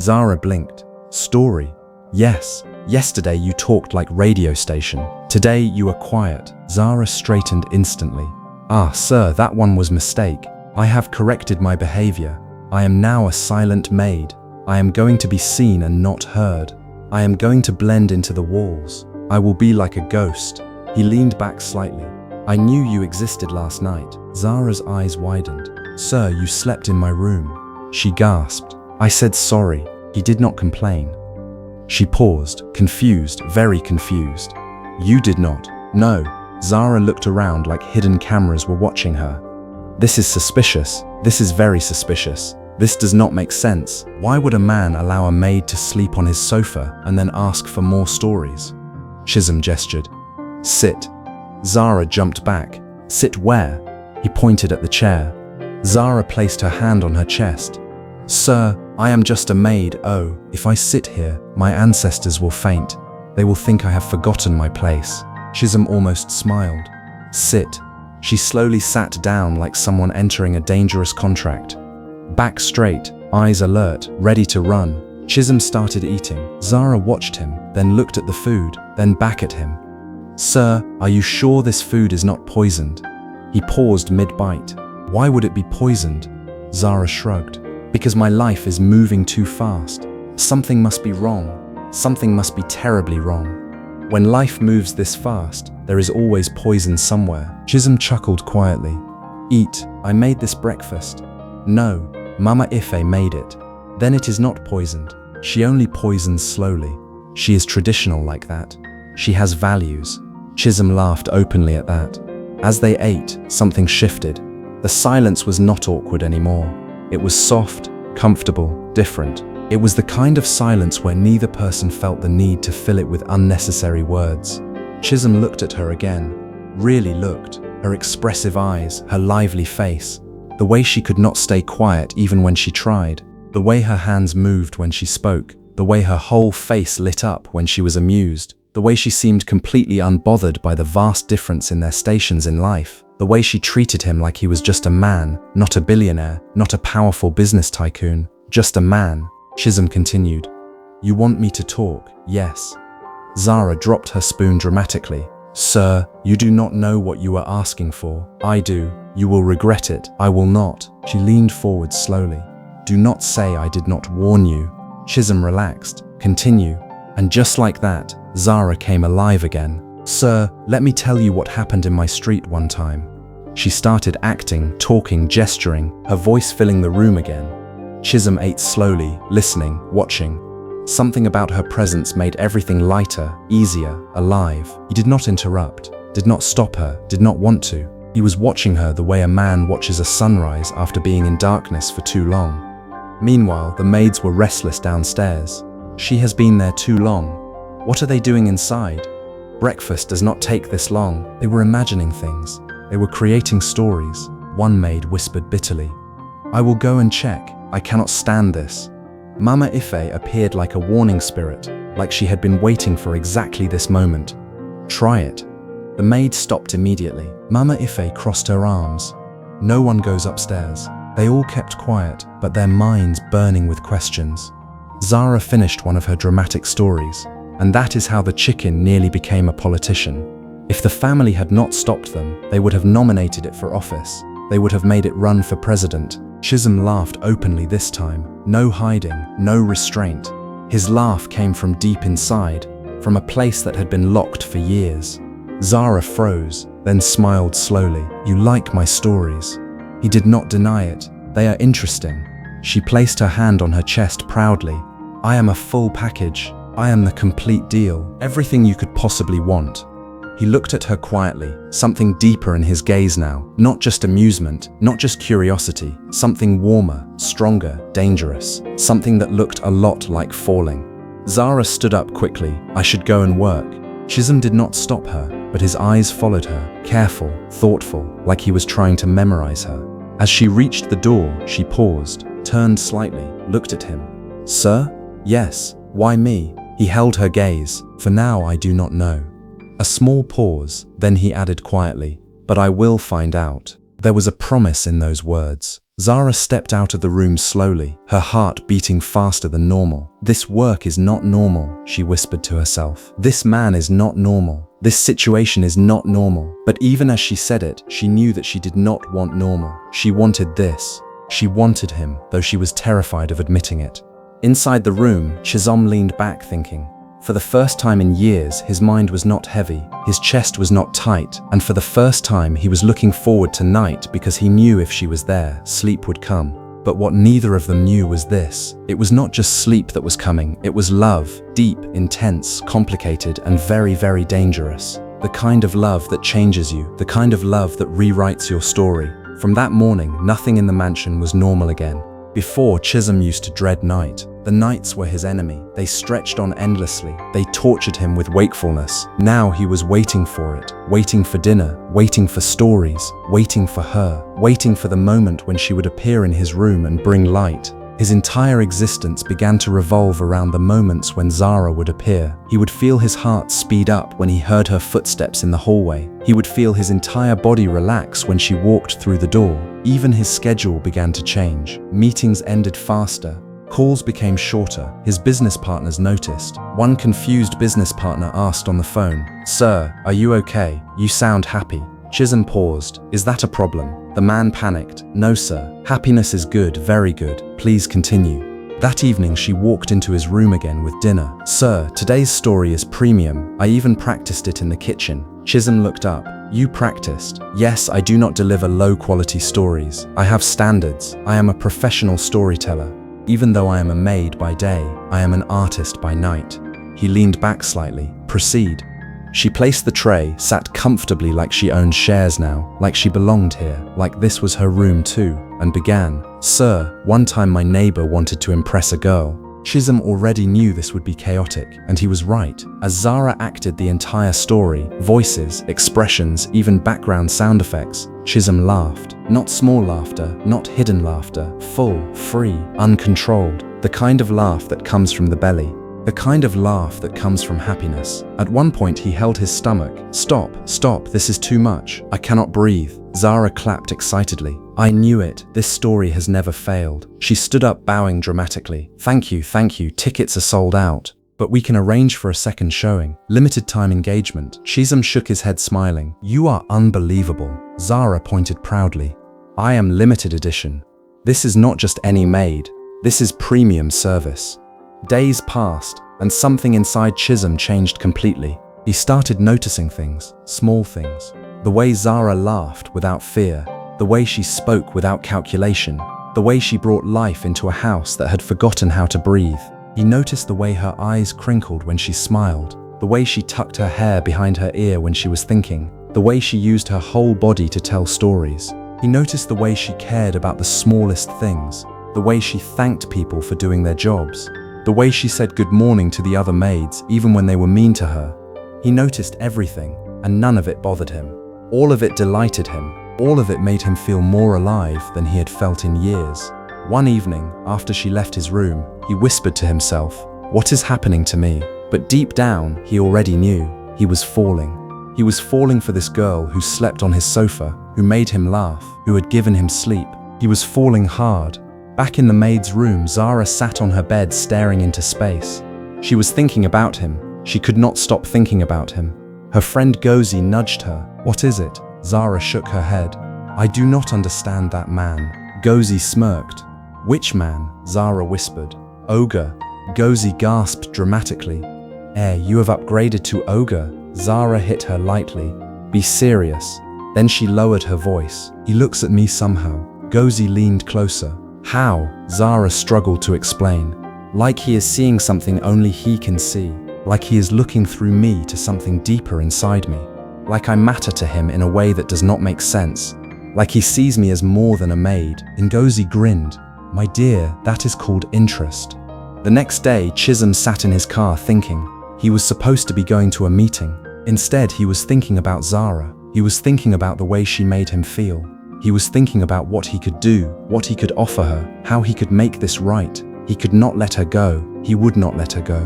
Zara blinked. Story? Yes. Yesterday you talked like radio station. Today you were quiet. Zara straightened instantly. Ah, sir, that one was mistake. I have corrected my behavior. I am now a silent maid. I am going to be seen and not heard. I am going to blend into the walls. I will be like a ghost. He leaned back slightly. I knew you existed last night. Zara's eyes widened. Sir, you slept in my room. She gasped. I said sorry. He did not complain. She paused, confused, very confused. You did not. No. Zara looked around like hidden cameras were watching her. This is suspicious. This is very suspicious. This does not make sense. Why would a man allow a maid to sleep on his sofa and then ask for more stories? Chisom gestured. Sit. Zara jumped back. Sit where? He pointed at the chair. Zara placed her hand on her chest. Sir, I am just a maid. Oh, if I sit here, my ancestors will faint. They will think I have forgotten my place. Chisom almost smiled. Sit. She slowly sat down like someone entering a dangerous contract. Back straight, eyes alert, ready to run. Chisom started eating. Zara watched him, then looked at the food, then back at him. Sir, are you sure this food is not poisoned? He paused mid-bite. Why would it be poisoned? Zara shrugged. Because my life is moving too fast. Something must be wrong. Something must be terribly wrong. When life moves this fast, there is always poison somewhere. Chisom chuckled quietly. Eat. I made this breakfast. No, Mama Ife made it. Then it is not poisoned. She only poisons slowly. She is traditional like that. She has values. Chisom laughed openly at that. As they ate, something shifted. The silence was not awkward anymore. It was soft, comfortable, different. It was the kind of silence where neither person felt the need to fill it with unnecessary words. Chisom looked at her again. Really looked. Her expressive eyes, her lively face. The way she could not stay quiet even when she tried. The way her hands moved when she spoke. The way her whole face lit up when she was amused. The way she seemed completely unbothered by the vast difference in their stations in life. The way she treated him like he was just a man, not a billionaire, not a powerful business tycoon, just a man. Chisom continued. You want me to talk, yes. Zara dropped her spoon dramatically. Sir, you do not know what you are asking for. I do. You will regret it. I will not. She leaned forward slowly. Do not say I did not warn you. Chisom relaxed. Continue. And just like that, Zara came alive again. Sir, let me tell you what happened in my street one time. She started acting, talking, gesturing, her voice filling the room again. Chisom ate slowly, listening, watching. Something about her presence made everything lighter, easier, alive. He did not interrupt, did not stop her, did not want to. He was watching her the way a man watches a sunrise after being in darkness for too long. Meanwhile, the maids were restless downstairs. She has been there too long. What are they doing inside? Breakfast does not take this long. They were imagining things. They were creating stories. One maid whispered bitterly, I will go and check. I cannot stand this. Mama Ife appeared like a warning spirit, like she had been waiting for exactly this moment. Try it. The maid stopped immediately. Mama Ife crossed her arms. No one goes upstairs. They all kept quiet, but their minds burning with questions. Zara finished one of her dramatic stories, and that is how the chicken nearly became a politician. If the family had not stopped them, they would have nominated it for office. They would have made it run for president. Chisom laughed openly this time. No hiding, no restraint. His laugh came from deep inside, from a place that had been locked for years. Zara froze, then smiled slowly. You like my stories. He did not deny it. They are interesting. She placed her hand on her chest proudly. I am a full package. I am the complete deal. Everything you could possibly want. He looked at her quietly, something deeper in his gaze now. Not just amusement, not just curiosity. Something warmer, stronger, dangerous. Something that looked a lot like falling. Zara stood up quickly. I should go and work. Chisom did not stop her, but his eyes followed her, careful, thoughtful, like he was trying to memorize her. As she reached the door, she paused, turned slightly, looked at him. Sir? Yes. Why me? He held her gaze. For now, I do not know. A small pause, then he added quietly, but I will find out. There was a promise in those words. Zara stepped out of the room slowly, her heart beating faster than normal. This work is not normal, she whispered to herself. This man is not normal. This situation is not normal. But even as she said it, she knew that she did not want normal. She wanted this. She wanted him, though she was terrified of admitting it. Inside the room, Chisom leaned back thinking. For the first time in years, his mind was not heavy, his chest was not tight, and for the first time he was looking forward to night because he knew if she was there, sleep would come. But what neither of them knew was this. It was not just sleep that was coming, it was love, deep, intense, complicated, and very, very dangerous. The kind of love that changes you, the kind of love that rewrites your story. From that morning, nothing in the mansion was normal again. Before, Chisom used to dread night. The nights were his enemy. They stretched on endlessly. They tortured him with wakefulness. Now he was waiting for it, waiting for dinner, waiting for stories, waiting for her, waiting for the moment when she would appear in his room and bring light. His entire existence began to revolve around the moments when Zara would appear. He would feel his heart speed up when he heard her footsteps in the hallway. He would feel his entire body relax when she walked through the door. Even his schedule began to change. Meetings ended faster. Calls became shorter. His business partners noticed. One confused business partner asked on the phone, Sir, are you okay? You sound happy. Chisom paused. Is that a problem? The man panicked. No, sir. Happiness is good, very good. Please continue. That evening, she walked into his room again with dinner. Sir, today's story is premium. I even practiced it in the kitchen. Chisom looked up. You practiced? Yes, I do not deliver low-quality stories. I have standards. I am a professional storyteller. Even though I am a maid by day, I am an artist by night. He leaned back slightly. Proceed. She placed the tray, sat comfortably like she owned shares now, like she belonged here, like this was her room too, and began. Sir, one time my neighbor wanted to impress a girl. Chisom already knew this would be chaotic, and he was right. As Zara acted the entire story, voices, expressions, even background sound effects, Chisom laughed. Not small laughter, not hidden laughter, full, free, uncontrolled. The kind of laugh that comes from the belly. The kind of laugh that comes from happiness. At one point he held his stomach. Stop, this is too much. I cannot breathe. Zara clapped excitedly. I knew it. This story has never failed. She stood up, bowing dramatically. Thank you. Tickets are sold out. But we can arrange for a second showing. Limited time engagement. Chisom shook his head, smiling. You are unbelievable. Zara pointed proudly. I am limited edition. This is not just any maid. This is premium service. Days passed, and something inside Chisom changed completely. He started noticing things, small things. The way Zara laughed without fear, the way she spoke without calculation, the way she brought life into a house that had forgotten how to breathe. He noticed the way her eyes crinkled when she smiled, the way she tucked her hair behind her ear when she was thinking, the way she used her whole body to tell stories. He noticed the way she cared about the smallest things, the way she thanked people for doing their jobs, the way she said good morning to the other maids even when they were mean to her. He noticed everything, and none of it bothered him. All of it delighted him. All of it made him feel more alive than he had felt in years. One evening, after she left his room, he whispered to himself, "What is happening to me?" But deep down, he already knew. He was falling. He was falling for this girl who slept on his sofa, who made him laugh, who had given him sleep. He was falling hard. Back in the maid's room, Zara sat on her bed staring into space. She was thinking about him. She could not stop thinking about him. Her friend Gozi nudged her. "What is it?" Zara shook her head. "I do not understand that man." Gozi smirked. "Which man?" Zara whispered. "Ogre." Gozi gasped dramatically. You have upgraded to ogre." Zara hit her lightly. "Be serious." Then she lowered her voice. "He looks at me somehow." Gozi leaned closer. "How?" Zara struggled to explain. "Like he is seeing something only he can see. Like he is looking through me to something deeper inside me. Like I matter to him in a way that does not make sense. Like he sees me as more than a maid." Ngozi grinned. "My dear, that is called interest." The next day, Chisom sat in his car thinking. He was supposed to be going to a meeting. Instead, he was thinking about Zara. He was thinking about the way she made him feel. He was thinking about what he could do, what he could offer her, how he could make this right. He could not let her go. He would not let her go.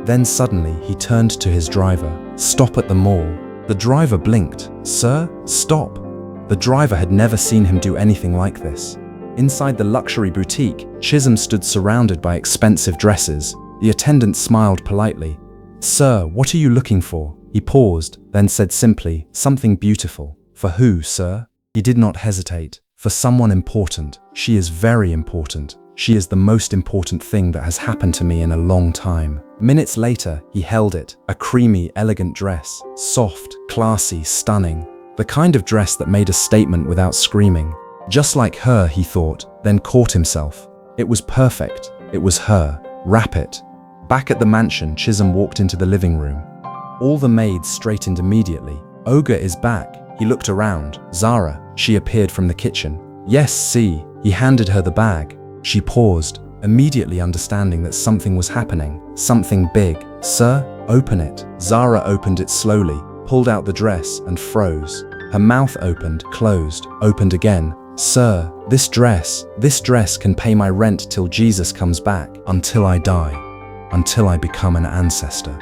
Then suddenly, he turned to his driver. "Stop at the mall." The driver blinked. "Sir, stop." The driver had never seen him do anything like this. Inside the luxury boutique, Chisom stood surrounded by expensive dresses. The attendant smiled politely. "Sir, what are you looking for?" He paused, then said simply, "Something beautiful." "For who, sir?" He did not hesitate. "For someone important. She is very important. She is the most important thing that has happened to me in a long time." Minutes later, he held it, a creamy, elegant dress, soft, classy, stunning. The kind of dress that made a statement without screaming. Just like her, he thought, then caught himself. It was perfect. It was her. Wrap it. Back at the mansion, Chisom walked into the living room. All the maids straightened immediately. "Ogre is back." He looked around. "Zara." She appeared from the kitchen. "Yes, see." He handed her the bag. She paused, immediately understanding that something was happening. Something big. "Sir, open it." Zara opened it slowly, pulled out the dress, and froze. Her mouth opened, closed, opened again. "Sir, this dress can pay my rent till Jesus comes back, until I die, until I become an ancestor."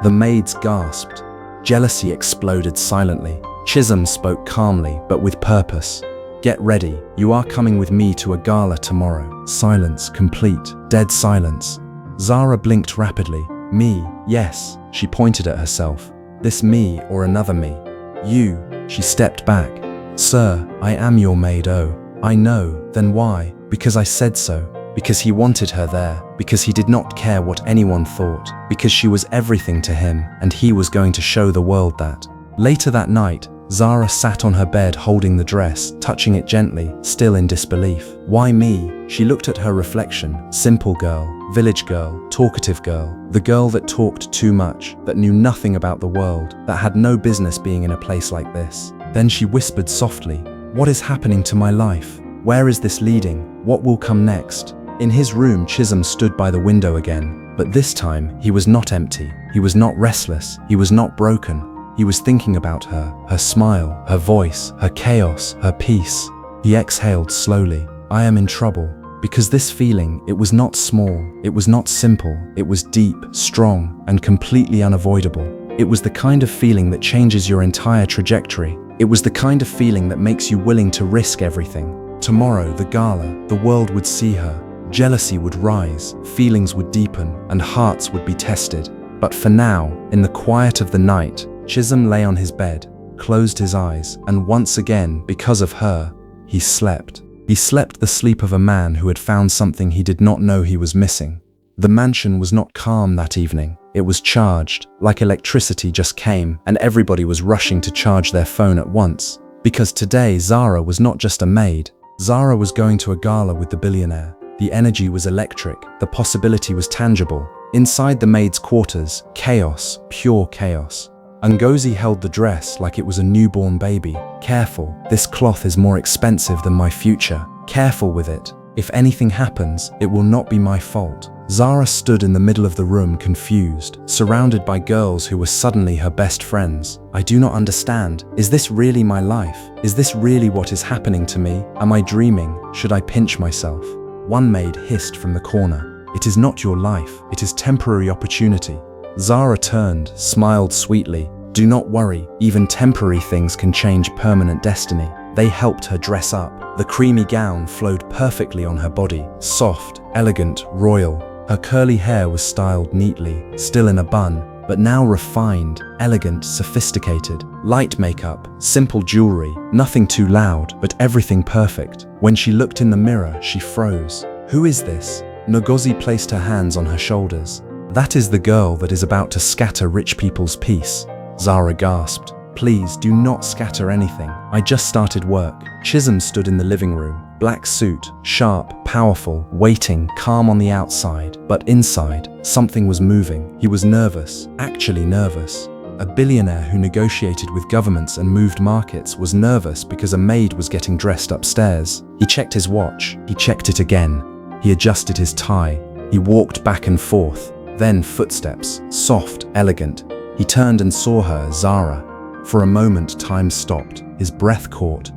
The maids gasped. Jealousy exploded silently. Chisom spoke calmly, but with purpose. "Get ready. You are coming with me to a gala tomorrow." Silence, complete, dead silence. Zara blinked rapidly. "Me, yes." She pointed at herself. "This me or another me?" "You." She stepped back. "Sir, I am your maid." "Oh, I know. Then why?" "Because I said so." Because he wanted her there. Because he did not care what anyone thought. Because she was everything to him, and he was going to show the world that. Later that night, Zara sat on her bed holding the dress, touching it gently, still in disbelief. "Why me?" She looked at her reflection. Simple girl, village girl, talkative girl. The girl that talked too much, that knew nothing about the world, that had no business being in a place like this. Then she whispered softly, "What is happening to my life? Where is this leading? What will come next?" In his room, Chisom stood by the window again. But this time, he was not empty. He was not restless. He was not broken. He was thinking about her, her smile, her voice, her chaos, her peace. He exhaled slowly. "I am in trouble." Because this feeling, it was not small, it was not simple, it was deep, strong, and completely unavoidable. It was the kind of feeling that changes your entire trajectory. It was the kind of feeling that makes you willing to risk everything. Tomorrow, the gala, the world would see her. Jealousy would rise, feelings would deepen, and hearts would be tested. But for now, in the quiet of the night, Chisom lay on his bed, closed his eyes, and once again, because of her, he slept. He slept the sleep of a man who had found something he did not know he was missing. The mansion was not calm that evening. It was charged, like electricity just came, and everybody was rushing to charge their phone at once. Because today, Zara was not just a maid. Zara was going to a gala with the billionaire. The energy was electric. The possibility was tangible. Inside the maid's quarters, chaos, pure chaos. Ngozi held the dress like it was a newborn baby. Careful, this cloth is more expensive than my future. Careful with it. If anything happens, it will not be my fault. Zara stood in the middle of the room, confused, surrounded by girls who were suddenly her best friends. I do not understand. Is this really my life? Is this really what is happening to me? Am I dreaming? Should I pinch myself? One maid hissed from the corner. It is not your life. It is temporary opportunity. Zara turned, smiled sweetly. Do not worry. Even temporary things can change permanent destiny. They helped her dress up. The creamy gown flowed perfectly on her body, soft, elegant, royal. Her curly hair was styled neatly, still in a bun, but now refined, elegant, sophisticated. Light makeup, simple jewelry, nothing too loud, but everything perfect. When she looked in the mirror, she froze. Who is this? Ngozi placed her hands on her shoulders. That is the girl that is about to scatter rich people's peace. Zara gasped. Please do not scatter anything. I just started work. Chisom stood in the living room. Black suit, sharp, powerful, waiting, calm on the outside. But inside, something was moving. He was nervous, actually nervous. A billionaire who negotiated with governments and moved markets was nervous because a maid was getting dressed upstairs. He checked his watch. He checked it again. He adjusted his tie. He walked back and forth. Then footsteps, soft, elegant. He turned and saw her, Zara. For a moment, time stopped. His breath caught.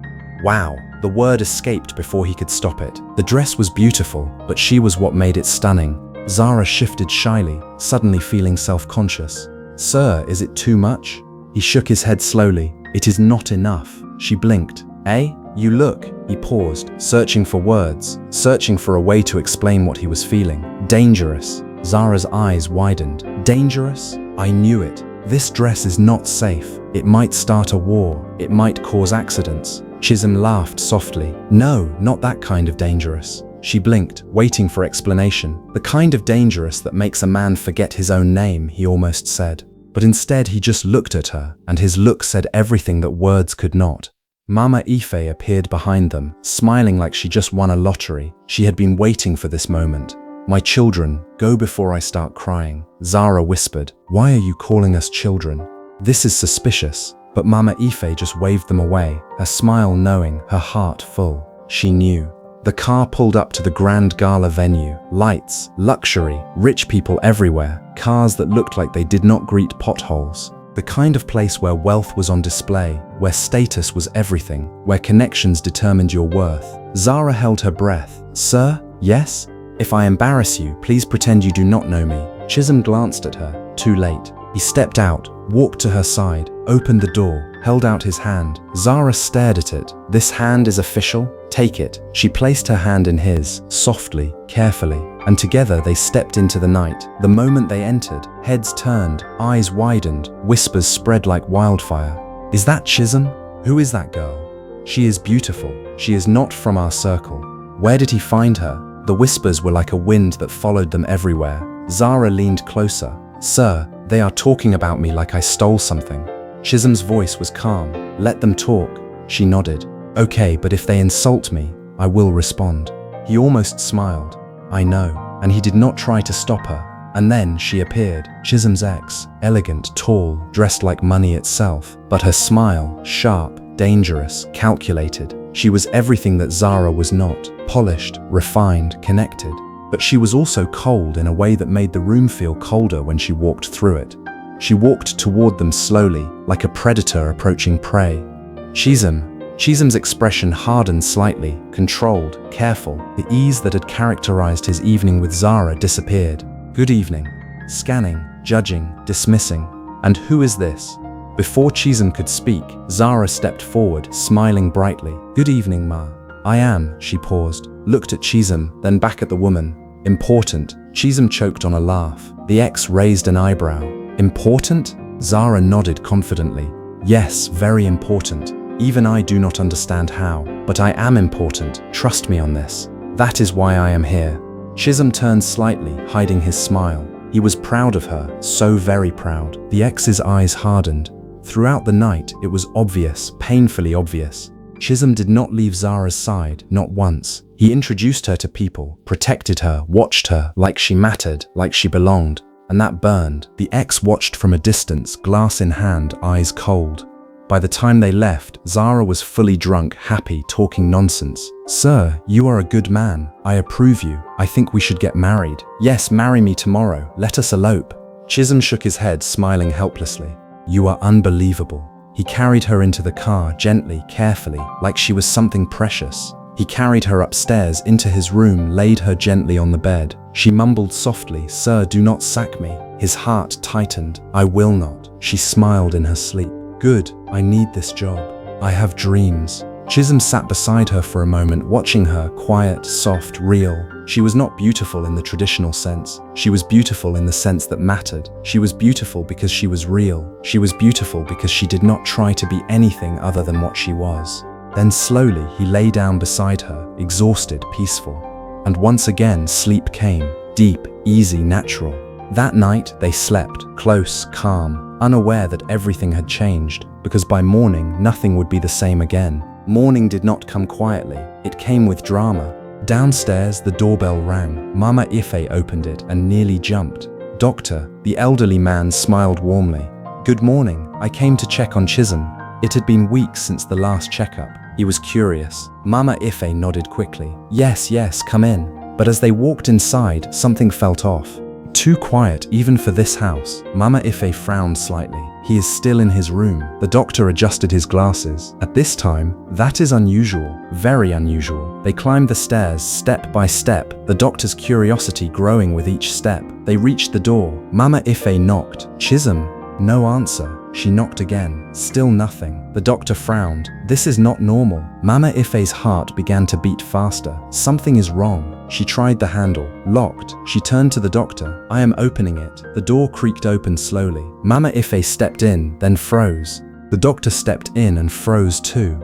Wow, the word escaped before he could stop it. The dress was beautiful, but she was what made it stunning. Zara shifted shyly, suddenly feeling self-conscious. Sir, is it too much? He shook his head slowly. It is not enough. She blinked. Eh? You look. He paused, searching for words, searching for a way to explain what he was feeling. Dangerous. Zara's eyes widened. Dangerous? I knew it. This dress is not safe. It might start a war. It might cause accidents. Chisom laughed softly. No, not that kind of dangerous. She blinked, waiting for explanation. The kind of dangerous that makes a man forget his own name, he almost said. But instead he just looked at her, and his look said everything that words could not. Mama Ife appeared behind them, smiling like she just won a lottery. She had been waiting for this moment. My children, go before I start crying. Zara whispered. Why are you calling us children? This is suspicious. But Mama Ife just waved them away, her smile knowing, her heart full. She knew. The car pulled up to the grand gala venue. Lights, luxury, rich people everywhere. Cars that looked like they did not greet potholes. The kind of place where wealth was on display, where status was everything, where connections determined your worth. Zara held her breath. Sir? Yes? If I embarrass you, please pretend you do not know me. Chisom glanced at her. Too late. He stepped out, walked to her side, opened the door, held out his hand. Zara stared at it. This hand is official? Take it. She placed her hand in his, softly, carefully, and together they stepped into the night. The moment they entered, heads turned, eyes widened, whispers spread like wildfire. Is that Chisom? Who is that girl? She is beautiful. She is not from our circle. Where did he find her? The whispers were like a wind that followed them everywhere. Zara leaned closer. Sir, they are talking about me like I stole something. Chisom's voice was calm. Let them talk. She nodded. Okay, but if they insult me, I will respond. He almost smiled. I know. And he did not try to stop her. And then she appeared, Chisom's ex, elegant, tall, dressed like money itself. But her smile, sharp, dangerous, calculated. She was everything that Zara was not. Polished, refined, connected. But she was also cold in a way that made the room feel colder when she walked through it. She walked toward them slowly, like a predator approaching prey. Chisom's expression hardened slightly, controlled, careful. The ease that had characterized his evening with Zara disappeared. Good evening. Scanning, judging, dismissing. And who is this? Before Chisom could speak, Zara stepped forward, smiling brightly. Good evening, Ma. I am, she paused, looked at Chisom, then back at the woman. Important. Chisom choked on a laugh. The ex raised an eyebrow. Important? Zara nodded confidently. Yes, very important. Even I do not understand how, but I am important. Trust me on this. That is why I am here. Chisom turned slightly, hiding his smile. He was proud of her, so very proud. The ex's eyes hardened. Throughout the night, it was obvious, painfully obvious. Chisom did not leave Zara's side, not once. He introduced her to people, protected her, watched her, like she mattered, like she belonged. And that burned. The ex watched from a distance, glass in hand, eyes cold. By the time they left, Zara was fully drunk, happy, talking nonsense. "Sir, you are a good man. I approve you. I think we should get married. Yes, marry me tomorrow. Let us elope." Chisom shook his head, smiling helplessly. "You are unbelievable." He carried her into the car, gently, carefully, like she was something precious. He carried her upstairs into his room, laid her gently on the bed. She mumbled softly, "Sir, do not sack me." His heart tightened. "I will not." She smiled in her sleep. "Good, I need this job. I have dreams." Chisom sat beside her for a moment, watching her, quiet, soft, real. She was not beautiful in the traditional sense. She was beautiful in the sense that mattered. She was beautiful because she was real. She was beautiful because she did not try to be anything other than what she was. Then slowly he lay down beside her, exhausted, peaceful. And once again sleep came, deep, easy, natural. That night they slept, close, calm, unaware that everything had changed, because by morning nothing would be the same again. Morning did not come quietly, it came with drama. Downstairs the doorbell rang. Mama Ife opened it and nearly jumped. "Doctor," the elderly man smiled warmly. "Good morning, I came to check on Chisom." It had been weeks since the last checkup. He was curious. Mama Ife nodded quickly. Yes, come in." But as they walked inside, something felt off. Too quiet, even for this house. Mama Ife frowned slightly. He is still in his room. The doctor adjusted his glasses. At this time, that is unusual, very unusual. They climbed the stairs, step by step, the doctor's curiosity growing with each step. They reached the door. Mama Ife knocked. "Chisom?" No answer. She knocked again. Still nothing. The doctor frowned. This is not normal. Mama Ife's heart began to beat faster. Something is wrong. She tried the handle. Locked. She turned to the doctor. "I am opening it." The door creaked open slowly. Mama Ife stepped in, then froze. The doctor stepped in and froze too.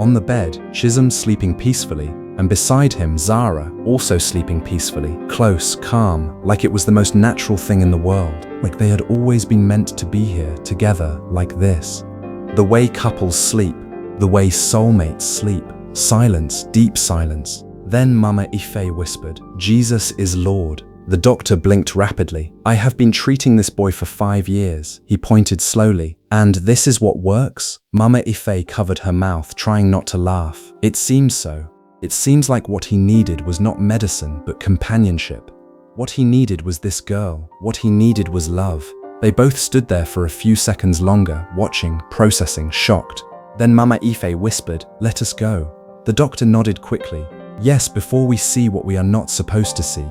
On the bed, Chisom sleeping peacefully, and beside him Zara, also sleeping peacefully, close, calm, like it was the most natural thing in the world, like they had always been meant to be here, together, like this. The way couples sleep, the way soulmates sleep. Silence, deep silence. Then Mama Ife whispered, "Jesus is Lord." The doctor blinked rapidly. "I have been treating this boy for 5 years." He pointed slowly. "And this is what works?" Mama Ife covered her mouth, trying not to laugh. "It seems so. It seems like what he needed was not medicine, but companionship. What he needed was this girl. What he needed was love." They both stood there for a few seconds longer, watching, processing, shocked. Then Mama Ife whispered, "Let us go." The doctor nodded quickly. "Yes, before we see what we are not supposed to see."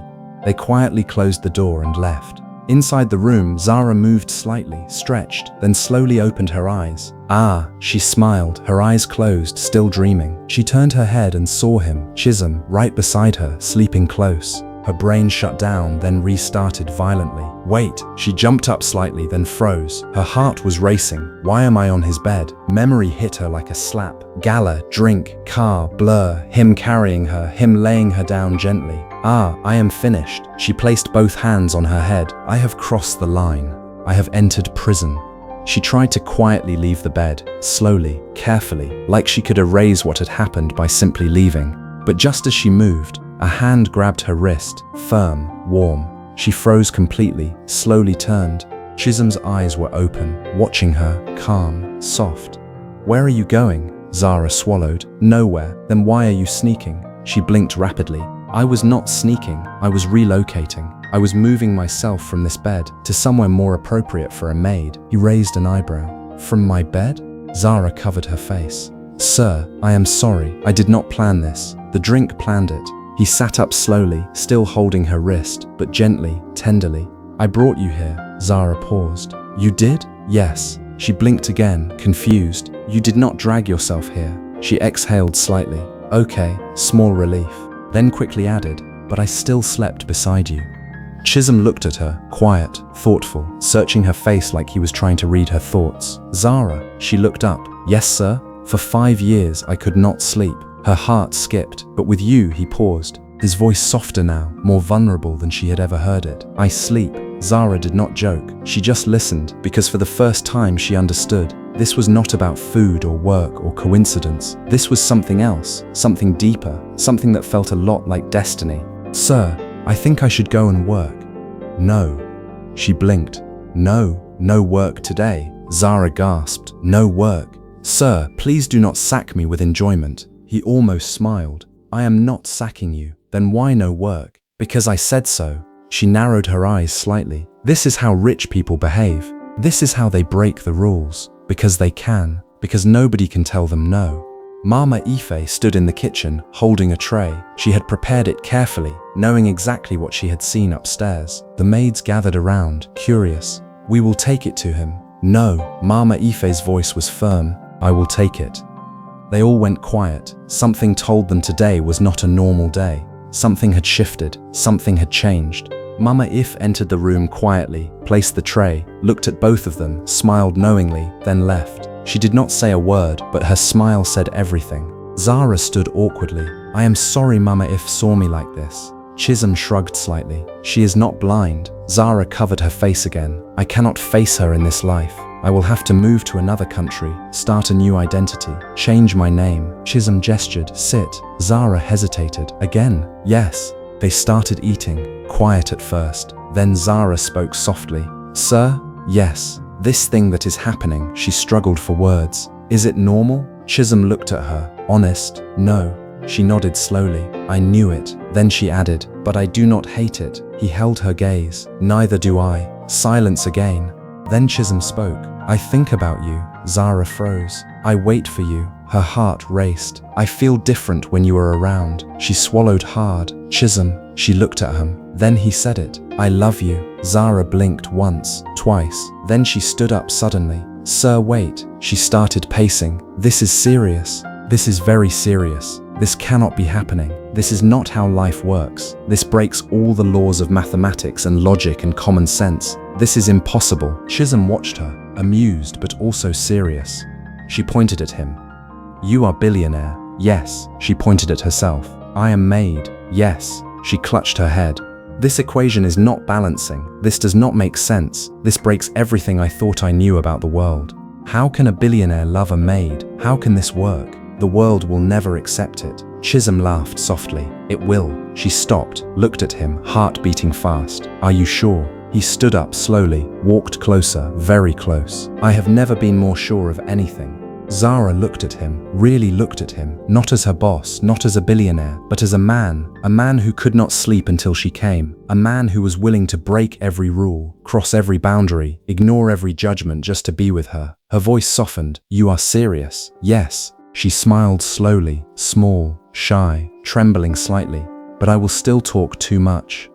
They quietly closed the door and left. Inside the room, Zara moved slightly, stretched, then slowly opened her eyes. "Ah," she smiled, her eyes closed, still dreaming. She turned her head and saw him, Chisom, right beside her, sleeping close. Her brain shut down, then restarted violently. "Wait!" She jumped up slightly, then froze. Her heart was racing. Why am I on his bed? Memory hit her like a slap. Gala, drink, car, blur, him carrying her, him laying her down gently. "Ah, I am finished." She placed both hands on her head. "I have crossed the line. I have entered prison." She tried to quietly leave the bed, slowly, carefully, like she could erase what had happened by simply leaving. But just as she moved, a hand grabbed her wrist, firm, warm. She froze completely, slowly turned. Chisom's eyes were open, watching her, calm, soft. "Where are you going?" Zara swallowed. "Nowhere." "Then why are you sneaking?" She blinked rapidly. "I was not sneaking, I was relocating. I was moving myself from this bed to somewhere more appropriate for a maid." He raised an eyebrow. "From my bed?" Zara covered her face. "Sir, I am sorry. I did not plan this. The drink planned it." He sat up slowly, still holding her wrist, but gently, tenderly. "I brought you here." Zara paused. "You did?" "Yes." She blinked again, confused. "You did not drag yourself here." She exhaled slightly. "Okay," small relief. Then quickly added, "But I still slept beside you." Chisom looked at her, quiet, thoughtful, searching her face like he was trying to read her thoughts. "Zara," she looked up. "Yes, sir? For 5 years I could not sleep." Her heart skipped, but with you, he paused. his voice softer now, more vulnerable than she had ever heard it. I sleep. Zara did not joke. She just listened, because for the first time she understood. This was not about food or work or coincidence. This was something else, something deeper, something that felt a lot like destiny. Sir, I think I should go and work. No. She blinked. No work today. Zara gasped. No work. Sir, please do not sack me with enjoyment. He almost smiled. I am not sacking you. Then why no work? Because I said so. She narrowed her eyes slightly. This is how rich people behave. This is how they break the rules. Because they can. Because nobody can tell them no. Mama Ife stood in the kitchen, holding a tray. She had prepared it carefully, knowing exactly what she had seen upstairs. The maids gathered around, curious. We will take it to him. No, Mama Ife's voice was firm. I will take it. They all went quiet. Something told them today was not a normal day. Something had shifted. Something had changed. Mama Ife entered the room quietly, placed the tray, looked at both of them, smiled knowingly, then left. She did not say a word, but her smile said everything. Zara stood awkwardly. I am sorry Mama Ife saw me like this. Chisom shrugged slightly. She is not blind. Zara covered her face again. I cannot face her in this life. I will have to move to another country, start a new identity, change my name. Chisom gestured, sit. Zara hesitated. Again, yes. They started eating, quiet at first. Then Zara spoke softly. Sir? Yes. This thing that is happening, she struggled for words. Is it normal? Chisom looked at her. Honest? No. She nodded slowly. I knew it. Then she added, but I do not hate it. He held her gaze. Neither do I. Silence again. Then Chisom spoke. I think about you. Zara froze. I wait for you. Her heart raced. I feel different when you are around. She swallowed hard. Chisom. She looked at him. Then he said it. I love you. Zara blinked once, twice. Then she stood up suddenly. Sir, wait. She started pacing. This is serious. This is very serious. This cannot be happening. This is not how life works. This breaks all the laws of mathematics and logic and common sense. This is impossible. Chisom watched her, amused but also serious. She pointed at him. You are billionaire. Yes. She pointed at herself. I am maid. Yes. She clutched her head. This equation is not balancing. This does not make sense. This breaks everything I thought I knew about the world. How can a billionaire love a maid? How can this work? The world will never accept it. Chisom laughed softly. It will. She stopped, looked at him, heart beating fast. Are you sure? He stood up slowly, walked closer, very close. I have never been more sure of anything. Zara looked at him, really looked at him, not as her boss, not as a billionaire, but as a man who could not sleep until she came, a man who was willing to break every rule, cross every boundary, ignore every judgment just to be with her. Her voice softened. You are serious? Yes. She smiled slowly, small, shy, trembling slightly. But I will still talk too much.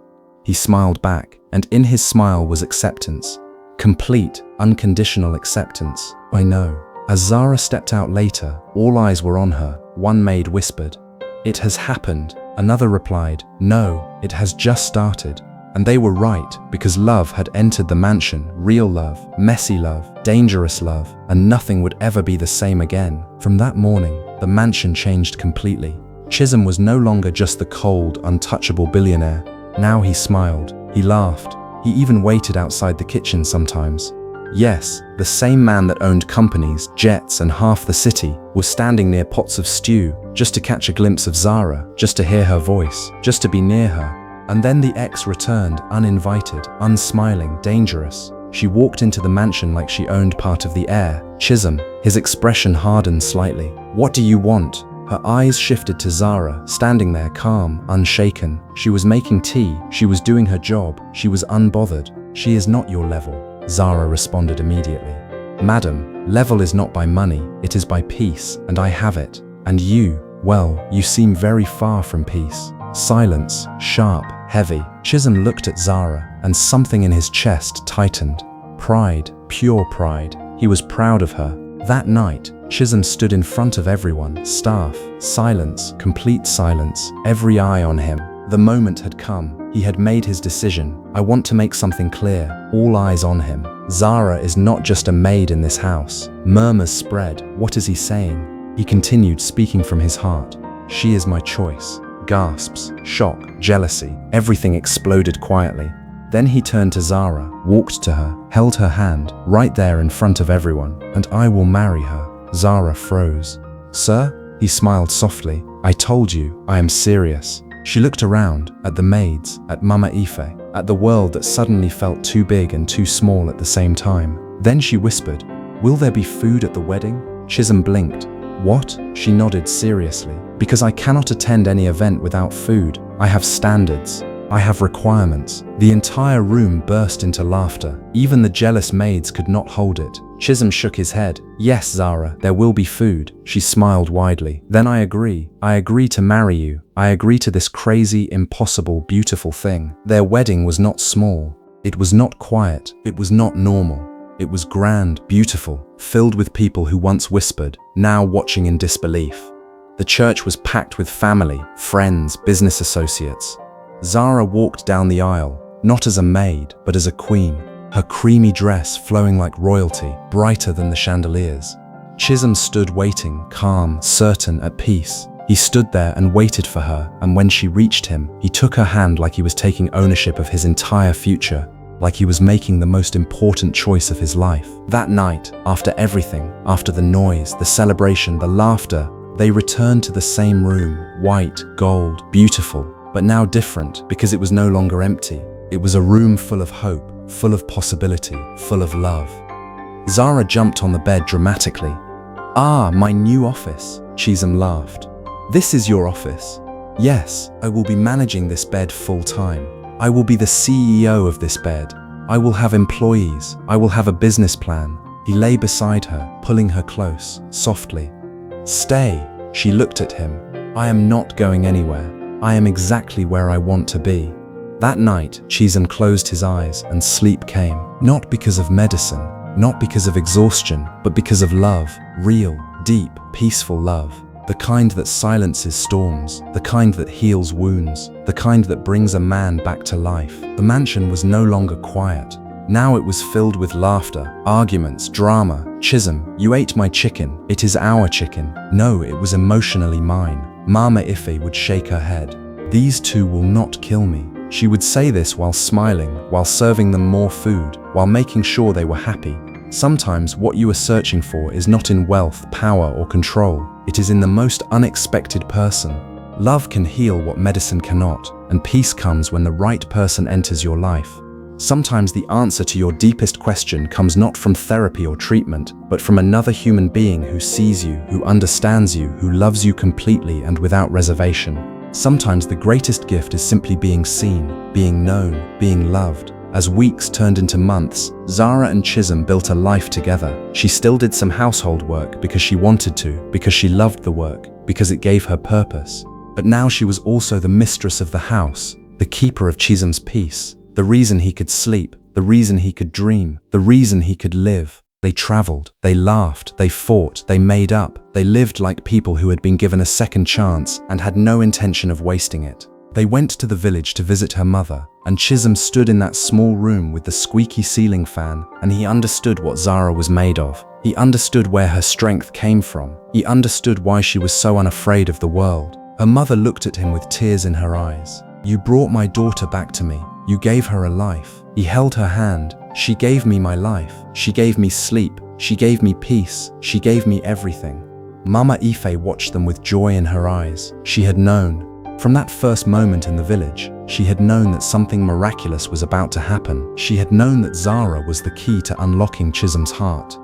He smiled back, and in his smile was acceptance. Complete, unconditional acceptance. I know. As Zara stepped out later, all eyes were on her. One maid whispered, It has happened. Another replied, No, it has just started. And they were right, because love had entered the mansion, real love, messy love, dangerous love, and nothing would ever be the same again. From that morning, the mansion changed completely. Chisom was no longer just the cold, untouchable billionaire. Now he smiled, he laughed, he even waited outside the kitchen sometimes. Yes, the same man that owned companies, jets, and half the city was standing near pots of stew, just to catch a glimpse of Zara, just to hear her voice, just to be near her. And then the ex returned, uninvited, unsmiling, dangerous. She walked into the mansion like she owned part of the air. Chisom, his expression hardened slightly. What do you want? Her eyes shifted to Zara, standing there calm, unshaken. She was making tea, she was doing her job, she was unbothered. She is not your level, Zara responded immediately. Madam, level is not by money, it is by peace, and I have it. And you, well, you seem very far from peace. Silence, sharp, heavy. Chisom looked at Zara, and something in his chest tightened. Pride, pure pride. He was proud of her. That night, Chisom stood in front of everyone, staff, silence, complete silence, every eye on him. The moment had come. He had made his decision. I want to make something clear. All eyes on him. Zara is not just a maid in this house. Murmurs spread. What is he saying? He continued, speaking from his heart. She is my choice. gasps, shock, jealousy, everything exploded quietly. Then he turned to Zara, walked to her, held her hand, right there in front of everyone, and "I will marry her." Zara froze. "Sir?" He smiled softly. "I told you, I am serious." She looked around, at the maids, at Mama Ife, at the world that suddenly felt too big and too small at the same time. Then she whispered, "Will there be food at the wedding?" Chisom blinked. "What?" She nodded seriously. "Because I cannot attend any event without food. I have standards. I have requirements." The entire room burst into laughter. Even the jealous maids could not hold it. Chisom shook his head. "Yes, Zara, there will be food." She smiled widely. "Then I agree. I agree to marry you. I agree to this crazy, impossible, beautiful thing." Their wedding was not small. It was not quiet. It was not normal. It was grand, beautiful, filled with people who once whispered, now watching in disbelief. The church was packed with family, friends, business associates. Zara walked down the aisle, not as a maid, but as a queen, her creamy dress flowing like royalty, brighter than the chandeliers. Chisom stood waiting, calm, certain, at peace. He stood there and waited for her, and when she reached him, he took her hand like he was taking ownership of his entire future, like he was making the most important choice of his life. That night, after everything, after the noise, the celebration, the laughter, they returned to the same room, white, gold, beautiful, but now different because it was no longer empty. It was a room full of hope, full of possibility, full of love. Zara jumped on the bed dramatically. "Ah, my new office," Chisom laughed. "This is your office?" "Yes, I will be managing this bed full time. I will be the CEO of this bed. I will have employees. I will have a business plan." He lay beside her, pulling her close, softly. "Stay." She looked at him. "I am not going anywhere. I am exactly where I want to be." That night, Chisom closed his eyes and sleep came. Not because of medicine, not because of exhaustion, but because of love. Real, deep, peaceful love. The kind that silences storms, the kind that heals wounds, the kind that brings a man back to life. The mansion was no longer quiet. Now it was filled with laughter, arguments, drama. "Chisom, you ate my chicken. It is our chicken." "No, it was emotionally mine." Mama Ife would shake her head. "These two will not kill me." She would say this while smiling, while serving them more food, while making sure they were happy. Sometimes what you are searching for is not in wealth, power, or control. It is in the most unexpected person. Love can heal what medicine cannot, and peace comes when the right person enters your life. Sometimes the answer to your deepest question comes not from therapy or treatment, but from another human being who sees you, who understands you, who loves you completely and without reservation. Sometimes the greatest gift is simply being seen, being known, being loved. As weeks turned into months, Zara and Chisom built a life together. She still did some household work because she wanted to, because she loved the work, because it gave her purpose. But now she was also the mistress of the house, the keeper of Chisom's peace, the reason he could sleep, the reason he could dream, the reason he could live. They traveled, they laughed, they fought, they made up, they lived like people who had been given a second chance and had no intention of wasting it. They went to the village to visit her mother, and Chisom stood in that small room with the squeaky ceiling fan, and he understood what Zara was made of. He understood where her strength came from. He understood why she was so unafraid of the world. Her mother looked at him with tears in her eyes. "You brought my daughter back to me. You gave her a life." He held her hand. "She gave me my life. She gave me sleep. She gave me peace. She gave me everything." Mama Ife watched them with joy in her eyes. She had known. From that first moment in the village, she had known that something miraculous was about to happen. She had known that Zara was the key to unlocking Chisom's heart.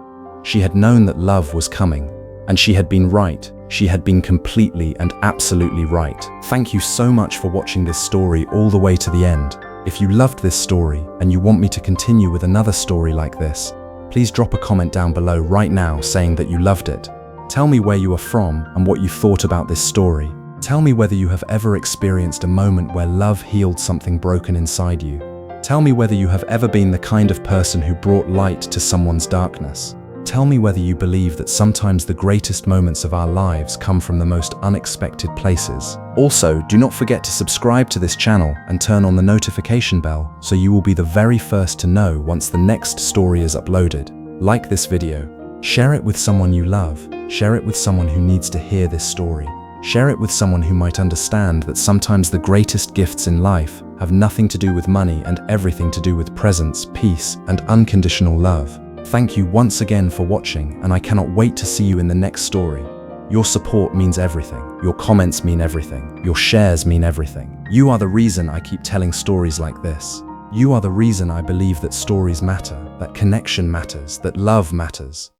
She had known that love was coming. And she had been right. She had been completely and absolutely right. Thank you so much for watching this story all the way to the end. If you loved this story and you want me to continue with another story like this, please drop a comment down below right now saying that you loved it. Tell me where you are from and what you thought about this story. Tell me whether you have ever experienced a moment where love healed something broken inside you. Tell me whether you have ever been the kind of person who brought light to someone's darkness. Tell me whether you believe that sometimes the greatest moments of our lives come from the most unexpected places. Also, do not forget to subscribe to this channel and turn on the notification bell so you will be the very first to know once the next story is uploaded. Like this video, share it with someone you love, share it with someone who needs to hear this story. Share it with someone who might understand that sometimes the greatest gifts in life have nothing to do with money and everything to do with presence, peace, and unconditional love. Thank you once again for watching, and I cannot wait to see you in the next story. Your support means everything. Your comments mean everything. Your shares mean everything. You are the reason I keep telling stories like this. You are the reason I believe that stories matter, that connection matters, that love matters.